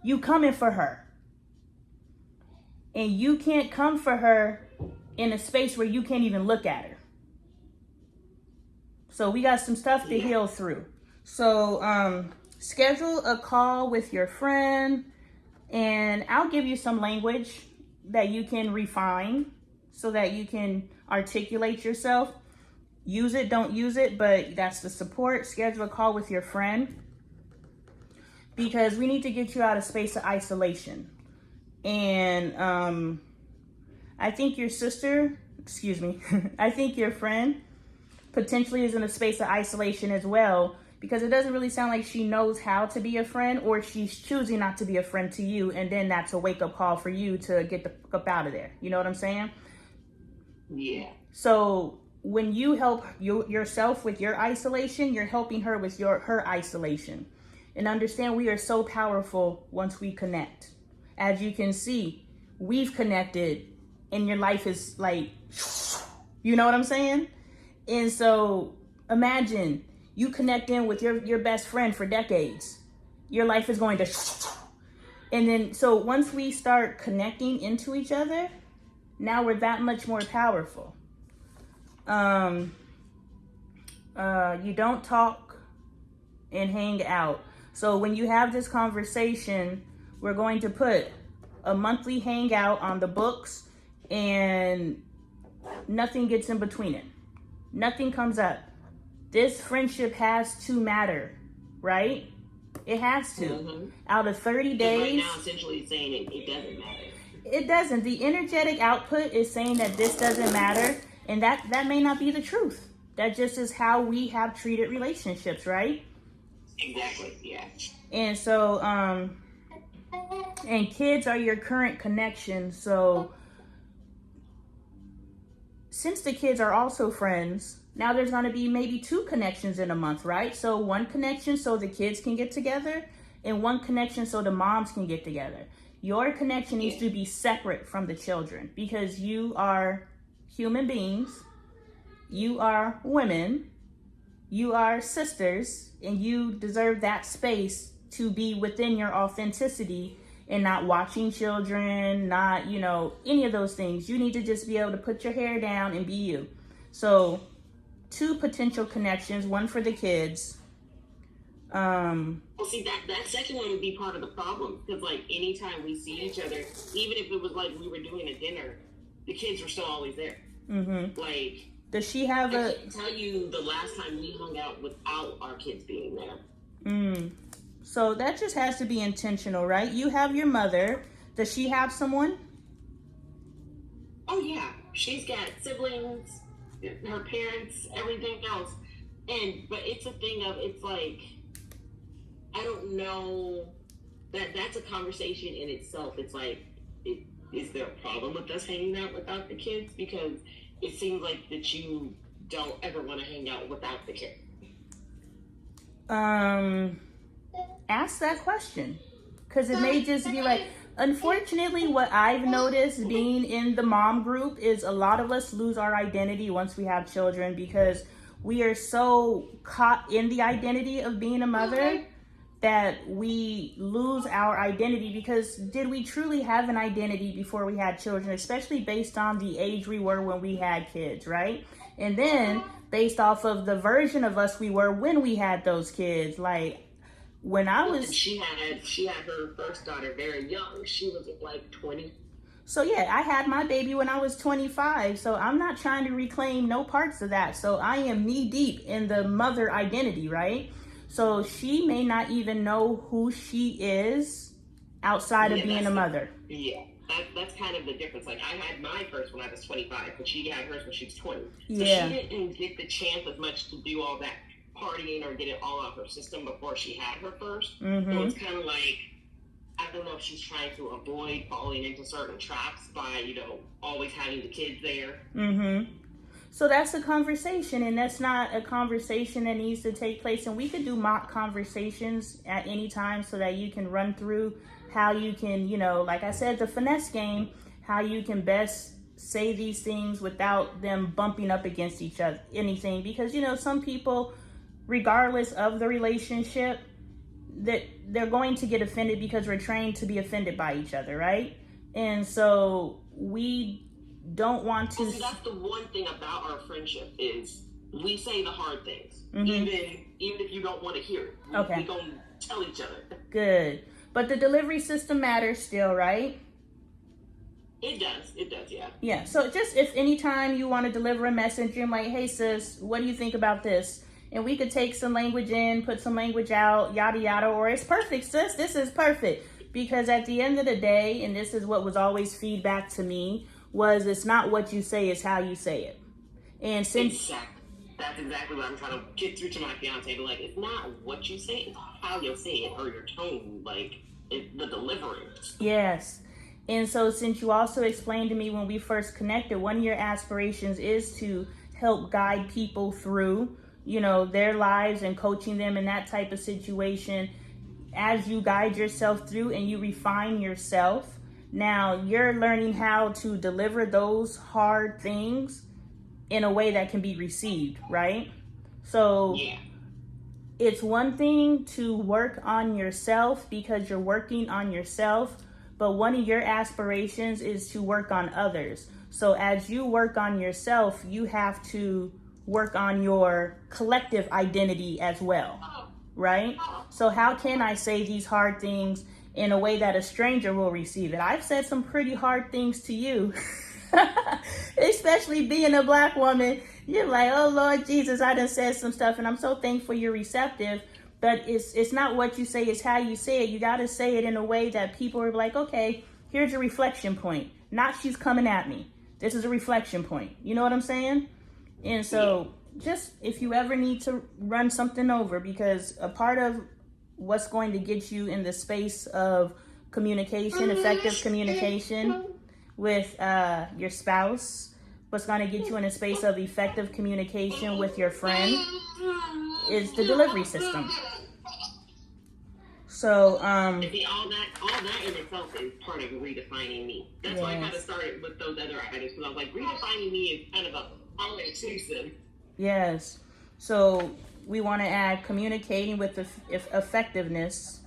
You coming for her. And you can't come for her in a space where you can't even look at her. So we got some stuff to heal through. So schedule a call with your friend, and I'll give you some language that you can refine so that you can articulate yourself. Use it, don't use it, but that's the support. Schedule a call with your friend because we need to get you out of space of isolation. And I think your I think your friend potentially is in a space of isolation as well, because it doesn't really sound like she knows how to be a friend, or she's choosing not to be a friend to you. And then that's a wake up call for you to get the fuck up out of there. You know what I'm saying? Yeah. So when you help yourself with your isolation, you're helping her with her isolation. And understand, we are so powerful once we connect. As you can see, we've connected and your life is like, you know what I'm saying? And so imagine you connecting with your best friend for decades. Your life is going to, and then, so once we start connecting into each other, now we're that much more powerful. You don't talk and hang out. So when you have this conversation, we're going to put a monthly hangout on the books, and nothing gets in between it. Nothing comes up. This friendship has to matter, right? It has to. Mm-hmm. Out of 30 days. Right now, essentially saying it doesn't matter. It doesn't. The energetic output is saying that this doesn't matter, and that may not be the truth. That just is how we have treated relationships, right? Exactly, yeah. And so, and kids are your current connection. So since the kids are also friends, now there's going to be maybe 2 connections in a month, right? So one connection so the kids can get together, and one connection so the moms can get together. Your connection needs to be separate from the children, because you are human beings, you are women, you are sisters, and you deserve that space to be within your authenticity and not watching children, not, any of those things. You need to just be able to put your hair down and be you. So 2 potential connections, one for the kids. Well, see, that second one would be part of the problem, because like anytime we see each other, even if it was like we were doing a dinner, the kids were still always there. Mm-hmm. Like, does she have I can't tell you the last time we hung out without our kids being there. So that just has to be intentional, right? You have your mother. Does she have someone? Oh yeah, she's got siblings. her parents, everything else. But it's a thing of, it's like, I don't know, that's a conversation in itself. It's like, is there a problem with us hanging out without the kids? Because it seems like that you don't ever want to hang out without the kids. Ask that question, because it may just be like, unfortunately, what I've noticed being in the mom group is a lot of us lose our identity once we have children, because we are so caught in the identity of being a mother that we lose our identity. Because did we truly have an identity before we had children, especially based on the age we were when we had kids, right? And then based off of the version of us we were when we had those kids. Like, when I was... She had her first daughter very young. She was like 20. So yeah, I had my baby when I was 25. So I'm not trying to reclaim no parts of that. So I am knee deep in the mother identity, right? So she may not even know who she is outside of being a mother. That's kind of the difference. Like, I had my first when I was 25, but she had hers when she was 20. So Yeah. she didn't get the chance as much to do all that partying or get it all out of her system before she had her first. Mm-hmm. So it's kind of like, I don't know if she's trying to avoid falling into certain traps by, always having the kids there. Mm-hmm. So that's a conversation, and that's not a conversation that needs to take place. And we could do mock conversations at any time so that you can run through how you can, like I said, the finesse game, how you can best say these things without them bumping up against each other, anything. Because, some people, regardless of the relationship, that they're going to get offended because we're trained to be offended by each other, right? And so we don't want to... See, that's the one thing about our friendship is we say the hard things, mm-hmm. even if you don't want to hear it. Okay. We gonna tell each other. Good. But the delivery system matters still, right? It does, yeah. Yeah, so just if anytime you want to deliver a message, you're like, hey sis, what do you think about this? And we could take some language in, put some language out, yada yada, or it's perfect, sis, this is perfect. Because at the end of the day, and this is what was always feedback to me, was it's not what you say, it's how you say it. And since... Exactly. That's exactly what I'm trying to get through to my fiance. But, like, it's not what you say, it's how you say it, or your tone, like, the delivery. Yes. And so since you also explained to me when we first connected, one of your aspirations is to help guide people through, their lives and coaching them in that type of situation. As you guide yourself through and you refine yourself, now you're learning how to deliver those hard things in a way that can be received, right? So yeah. It's one thing to work on yourself because you're working on yourself, but one of your aspirations is to work on others. So as you work on yourself, you have to work on your collective identity as well, right? So how can I say these hard things in a way that a stranger will receive it? I've said some pretty hard things to you, especially being a Black woman. You're like, oh Lord Jesus, I done said some stuff, and I'm so thankful you're receptive. But it's not what you say, it's how you say it. You got to say it in a way that people are like, okay, here's a reflection point. Not she's coming at me. This is a reflection point. You know what I'm saying? And so just if you ever need to run something over, because a part of what's going to get you in the space of communication, effective communication with your spouse, what's going to get you in a space of effective communication with your friend is the delivery system. So, see, all that in itself is part of redefining me. That's why I kind of started with those other items, because I was like, redefining me is kind of a all-inclusive. Yes. So we want to add communicating with effectiveness.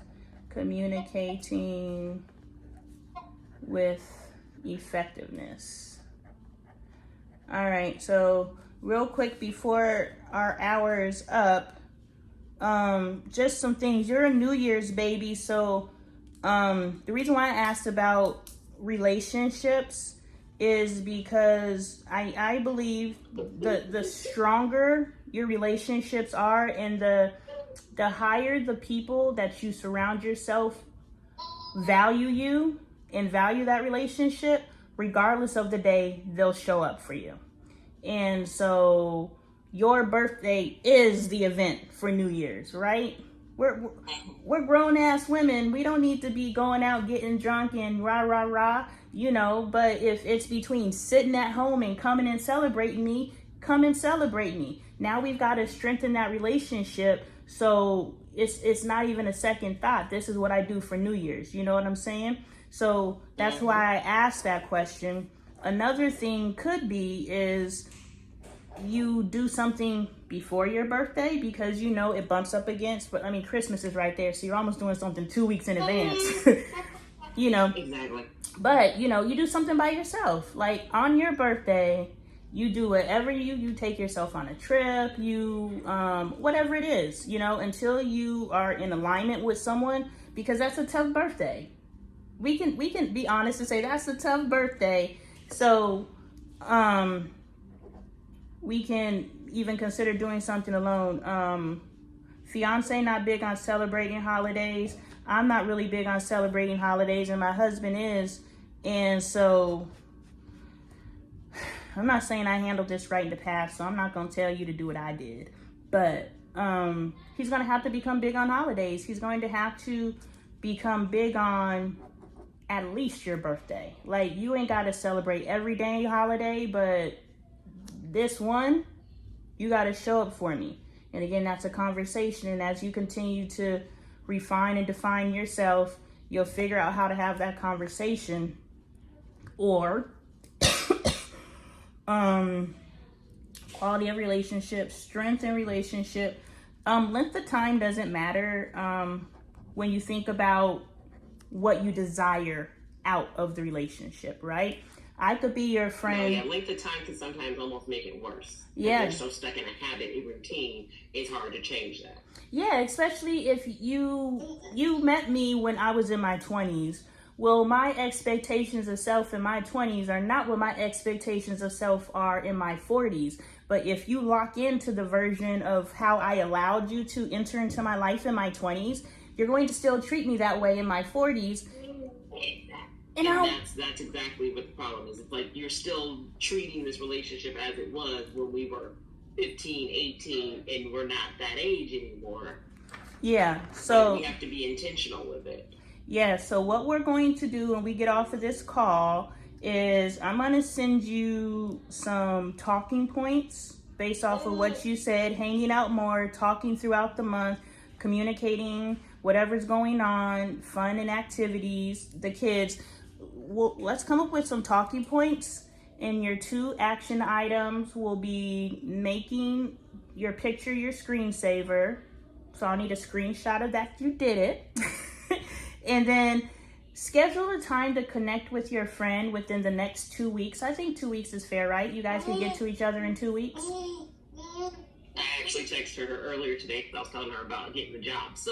Communicating with effectiveness. All right. So real quick before our hour's up, just some things. You're a New Year's baby, so the reason why I asked about relationships is because I believe the stronger your relationships are, and the higher the people that you surround yourself value you and value that relationship, regardless of the day, they'll show up for you. And so your birthday is the event for New Year's, right? We're grown ass women. We don't need to be going out getting drunk and rah rah rah, you know. But if it's between sitting at home and coming and celebrating me, come and celebrate me. Now we've got to strengthen that relationship, so it's not even a second thought. This is what I do for New Year's. You know what I'm saying? So that's why I asked that question. Another thing could be is you do something before your birthday, because you know it bumps up against, but I mean Christmas is right there, so you're almost doing something 2 weeks in advance. You know. Exactly. But you know, you do something by yourself. Like on your birthday, you do whatever you take yourself on a trip, you whatever it is, you know, until you are in alignment with someone, because that's a tough birthday. We can be honest and say that's a tough birthday. So we can even consider doing something alone. Fiance not big on celebrating holidays. I'm not really big on celebrating holidays, and my husband is. And so I'm not saying I handled this right in the past, so I'm not going to tell you to do what I did. But he's going to have to become big on holidays. He's going to have to become big on at least your birthday. Like, you ain't got to celebrate every day holiday, but this one, you got to show up for me. And again, that's a conversation. And as you continue to refine and define yourself, you'll figure out how to have that conversation. Or quality of relationship, strength in relationship. Length of time doesn't matter when you think about what you desire out of the relationship, right? I could be your friend. No, yeah, length of time can sometimes almost make it worse. Yeah. If you're so stuck in a habit, a routine, it's hard to change that. Yeah, especially if you met me when I was in my 20s. Well, my expectations of self in my 20s are not what my expectations of self are in my 40s. But if you lock into the version of how I allowed you to enter into my life in my 20s, you're going to still treat me that way in my 40s. And that's exactly what the problem is. It's like you're still treating this relationship as it was when we were 15, 18, and we're not that age anymore. Yeah, so we have to be intentional with it. Yeah, so what we're going to do when we get off of this call is I'm going to send you some talking points based off of what you said, hanging out more, talking throughout the month, communicating whatever's going on, fun and activities, the kids. Well, let's come up with some talking points, and your 2 action items will be making your picture your screensaver. So I'll need a screenshot of that you did it. And then schedule a time to connect with your friend within the next 2 weeks. I think 2 weeks is fair, right? You guys can get to each other in 2 weeks. I actually texted her earlier today because I was telling her about getting the job. So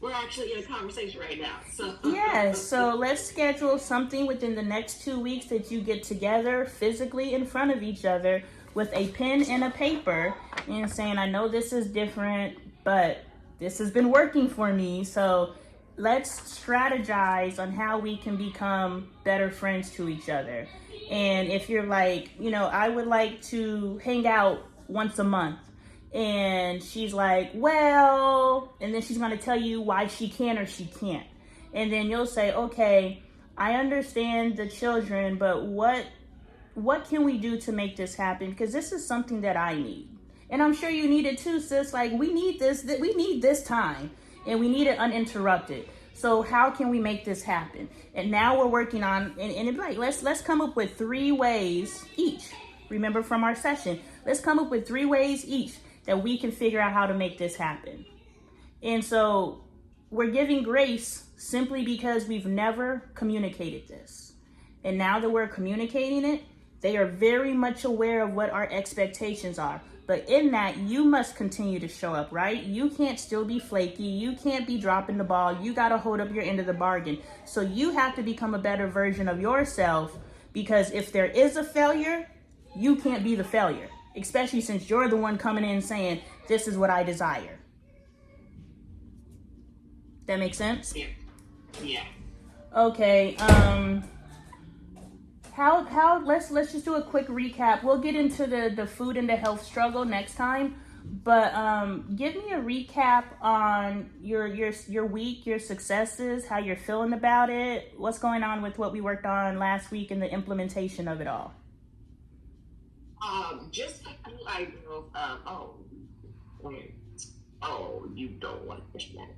we're actually in a conversation right now. So yeah, so let's schedule something within the next 2 weeks that you get together physically in front of each other with a pen and a paper and saying, I know this is different, but this has been working for me. So let's strategize on how we can become better friends to each other. And if you're like, you know, I would like to hang out once a month. And she's like, well, and then she's going to tell you why she can or she can't. And then you'll say, okay, I understand the children, but what can we do to make this happen? Because this is something that I need. And I'm sure you need it too, sis. Like, we need this time. And we need it uninterrupted. So how can we make this happen? And now we're working on, and it's like, let's come up with 3 ways each. Remember from our session, let's come up with 3 ways each that we can figure out how to make this happen. And so we're giving grace simply because we've never communicated this. And now that we're communicating it, they are very much aware of what our expectations are. But in that, you must continue to show up, right? You can't still be flaky. You can't be dropping the ball. You got to hold up your end of the bargain. So you have to become a better version of yourself, because if there is a failure, you can't be the failure, especially since you're the one coming in saying, this is what I desire. That makes sense? Yeah. Okay. Let's just do a quick recap. We'll get into the food and the health struggle next time. But give me a recap on your week, your successes, how you're feeling about it, what's going on with what we worked on last week and the implementation of it all. Just a few ideals. You don't want to push that.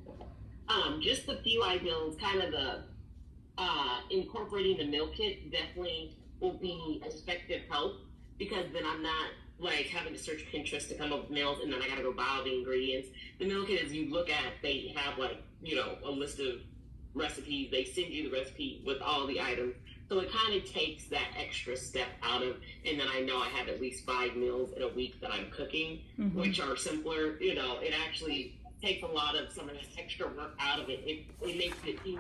Just a few ideals. Kind of the incorporating the meal kit definitely will be effective help, because then I'm not like having to search Pinterest to come up with meals and then I gotta go buy all the ingredients. The meal kit, as you look at, they have like, a list of recipes. They send you the recipe with all the items. So it kind of takes that extra step out of, and then I know I have at least 5 meals in a week that I'm cooking, which are simpler. It actually takes a lot of some of that extra work out of it. It makes it easy.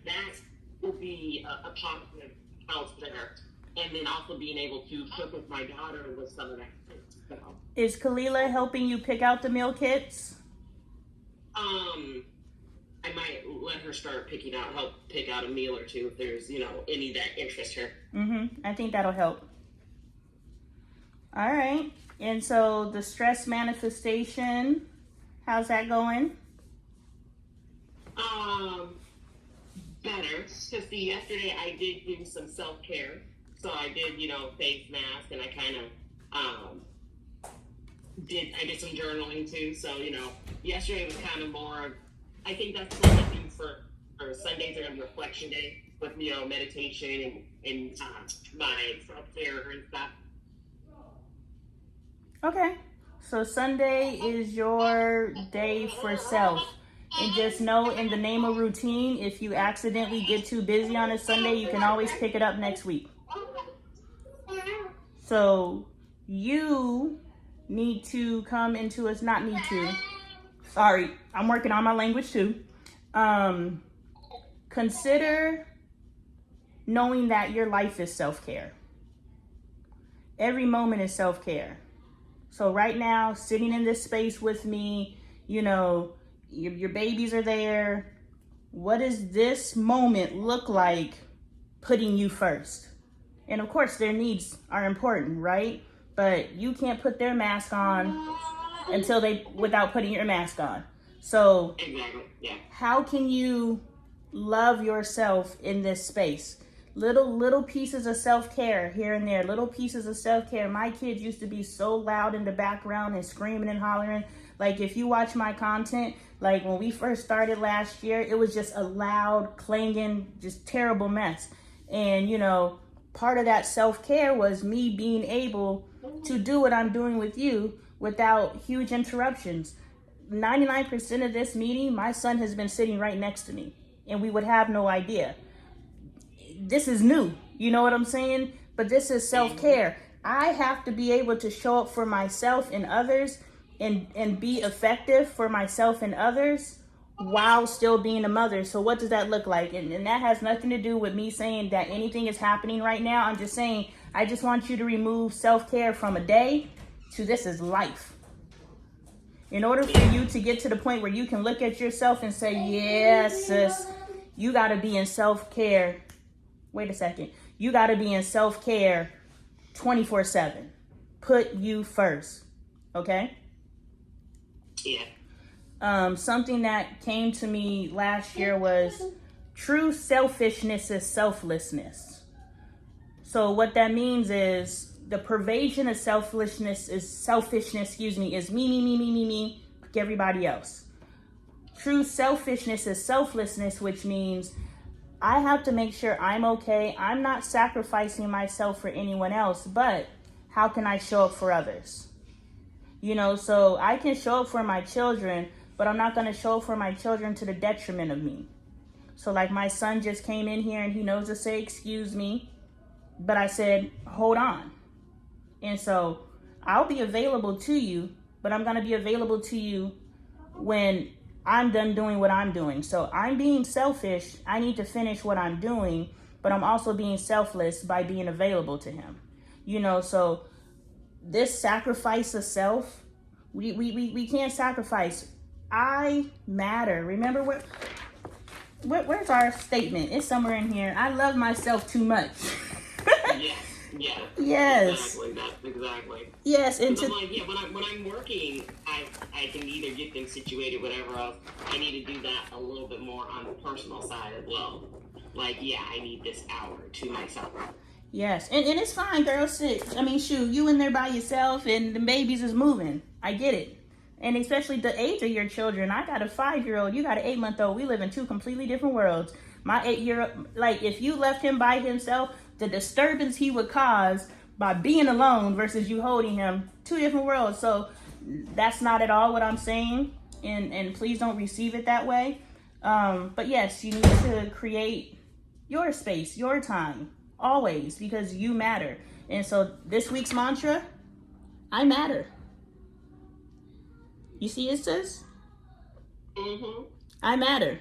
That will be a positive help there. And then also being able to cook with my daughter with some of that. So, is Kalila helping you pick out the meal kits? I might let her start help pick out a meal or two if there's, any that interest her. I think that'll help. All right. And so the stress manifestation, how's that going? Better. Because yesterday I did do some self-care. So I did, face mask, and I kind of I did some journaling too. So, yesterday was kind of more, I think that's what I do for Sundays are reflection day with, meditation and my self-care and stuff. Okay. So Sunday is your day for self. And just know, in the name of routine, if you accidentally get too busy on a Sunday, you can always pick it up next week. So you need to come into us, not need to. Sorry, I'm working on my language too. Consider knowing that your life is self-care. Every moment is self-care. So right now, sitting in this space with me, your babies are there. What does this moment look like putting you first? And of course, their needs are important, right? But you can't put their mask on without putting your mask on. So how can you love yourself in this space? Little pieces of self-care here and there, little pieces of self-care. My kids used to be so loud in the background and screaming and hollering. Like, if you watch my content, like when we first started last year, it was just a loud, clanging, just terrible mess. And, part of that self-care was me being able to do what I'm doing with you without huge interruptions. 99% of this meeting, my son has been sitting right next to me, and we would have no idea. This is new, you know what I'm saying? But this is self-care. I have to be able to show up for myself and others and be effective for myself and others while still being a mother. So what does that look like? And that has nothing to do with me saying that anything is happening right now. I'm just saying, I just want you to remove self-care from a day to this is life. In order for you to get to the point where you can look at yourself and say, yes, sis, you got to be in self-care. Wait a second. You got to be in self-care 24/7. Put you first. Okay? Yeah. Something that came to me last year was true selfishness is selflessness. So what that means is the pervasion of selfishness is me, like everybody else. True selfishness is selflessness, which means I have to make sure I'm okay. I'm not sacrificing myself for anyone else, but how can I show up for others? So I can show up for my children, but I'm not going to show up for my children to the detriment of me. So like my son just came in here and he knows to say, excuse me, but I said, hold on. And so I'll be available to you, but I'm going to be available to you when I'm done doing what I'm doing. So I'm being selfish. I need to finish what I'm doing, but I'm also being selfless by being available to him. So this sacrifice of self, we can't sacrifice. I matter. Remember where's our statement? It's somewhere in here. I love myself too much. Yeah. Yes. Exactly. That's exactly. Yes, and I'm like, yeah, when I'm working, I can either get them situated, whatever else. I need to do that a little bit more on the personal side as well. Like, yeah, I need this hour to myself. yes, and it's fine, girl. Sit. I mean, shoot, you in there by yourself, and the babies is moving. I get it, and especially the age of your children. I got a 5-year-old. You got an 8-month-old. We live in 2 completely different worlds. My 8-year-old, like, if you left him by himself, the disturbance he would cause by being alone versus you holding him, 2 different worlds. So that's not at all what I'm saying, and please don't receive it that way. But yes, you need to create your space, your time, always, because you matter. And so this week's mantra, I matter. You see it, sis? Mm-hmm. I matter.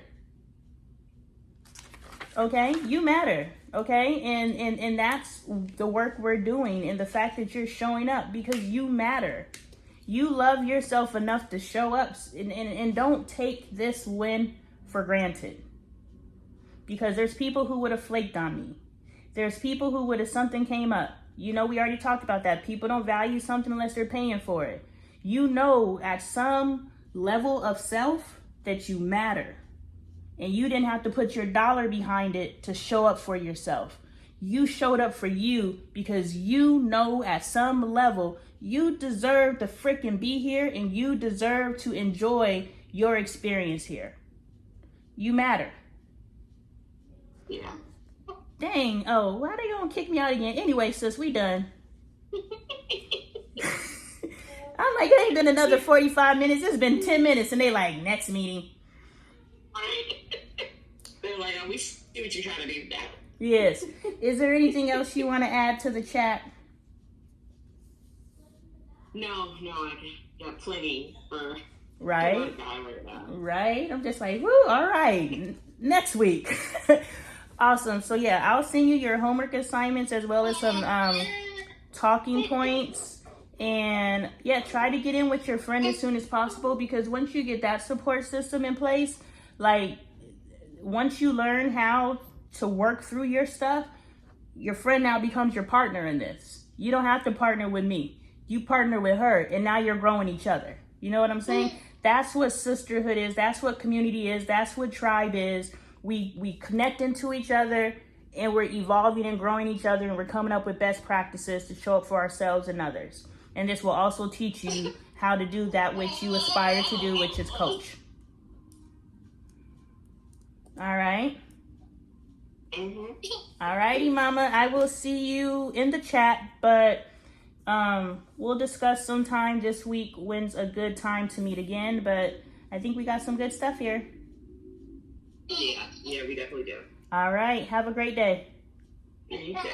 Okay, you matter. Okay, and that's the work we're doing, and the fact that you're showing up because you matter. You love yourself enough to show up, and don't take this win for granted, because there's people who would have flaked on me. There's people who would have, something came up. You know, we already talked about that. People don't value something unless they're paying for it. You know, at some level of self that you matter. And you didn't have to put your dollar behind it to show up for yourself. You showed up for you because you know at some level you deserve to freaking be here, and you deserve to enjoy your experience here. You matter. Yeah. Dang. Oh, why they gonna kick me out again? Anyway, sis, we done. I'm like, it ain't been another 45 minutes. It's been 10 minutes, and they like, next meeting. They're like, oh, we see what you're trying to do now. Yes. Is there anything else you want to add to the chat? No, I got plenty for Right. right now. Right. I'm just like, woo, all right. Next week. Awesome. So yeah, I'll send you your homework assignments as well as some talking points. And yeah, try to get in with your friend as soon as possible, because once you get that support system in place, like once you learn how to work through your stuff, your friend now becomes your partner in this. You don't have to partner with me. You partner with her, and now you're growing each other. You know what I'm saying? That's what sisterhood is. That's what community is. That's what tribe is. We connect into each other, and we're evolving and growing each other, and we're coming up with best practices to show up for ourselves and others. And this will also teach you how to do that which you aspire to do, which is coach. All right. Mm-hmm. All righty, mama. I will see you in the chat, but we'll discuss sometime this week when's a good time to meet again. But I think we got some good stuff here. Yeah, we definitely do. All right. Have a great day. You too.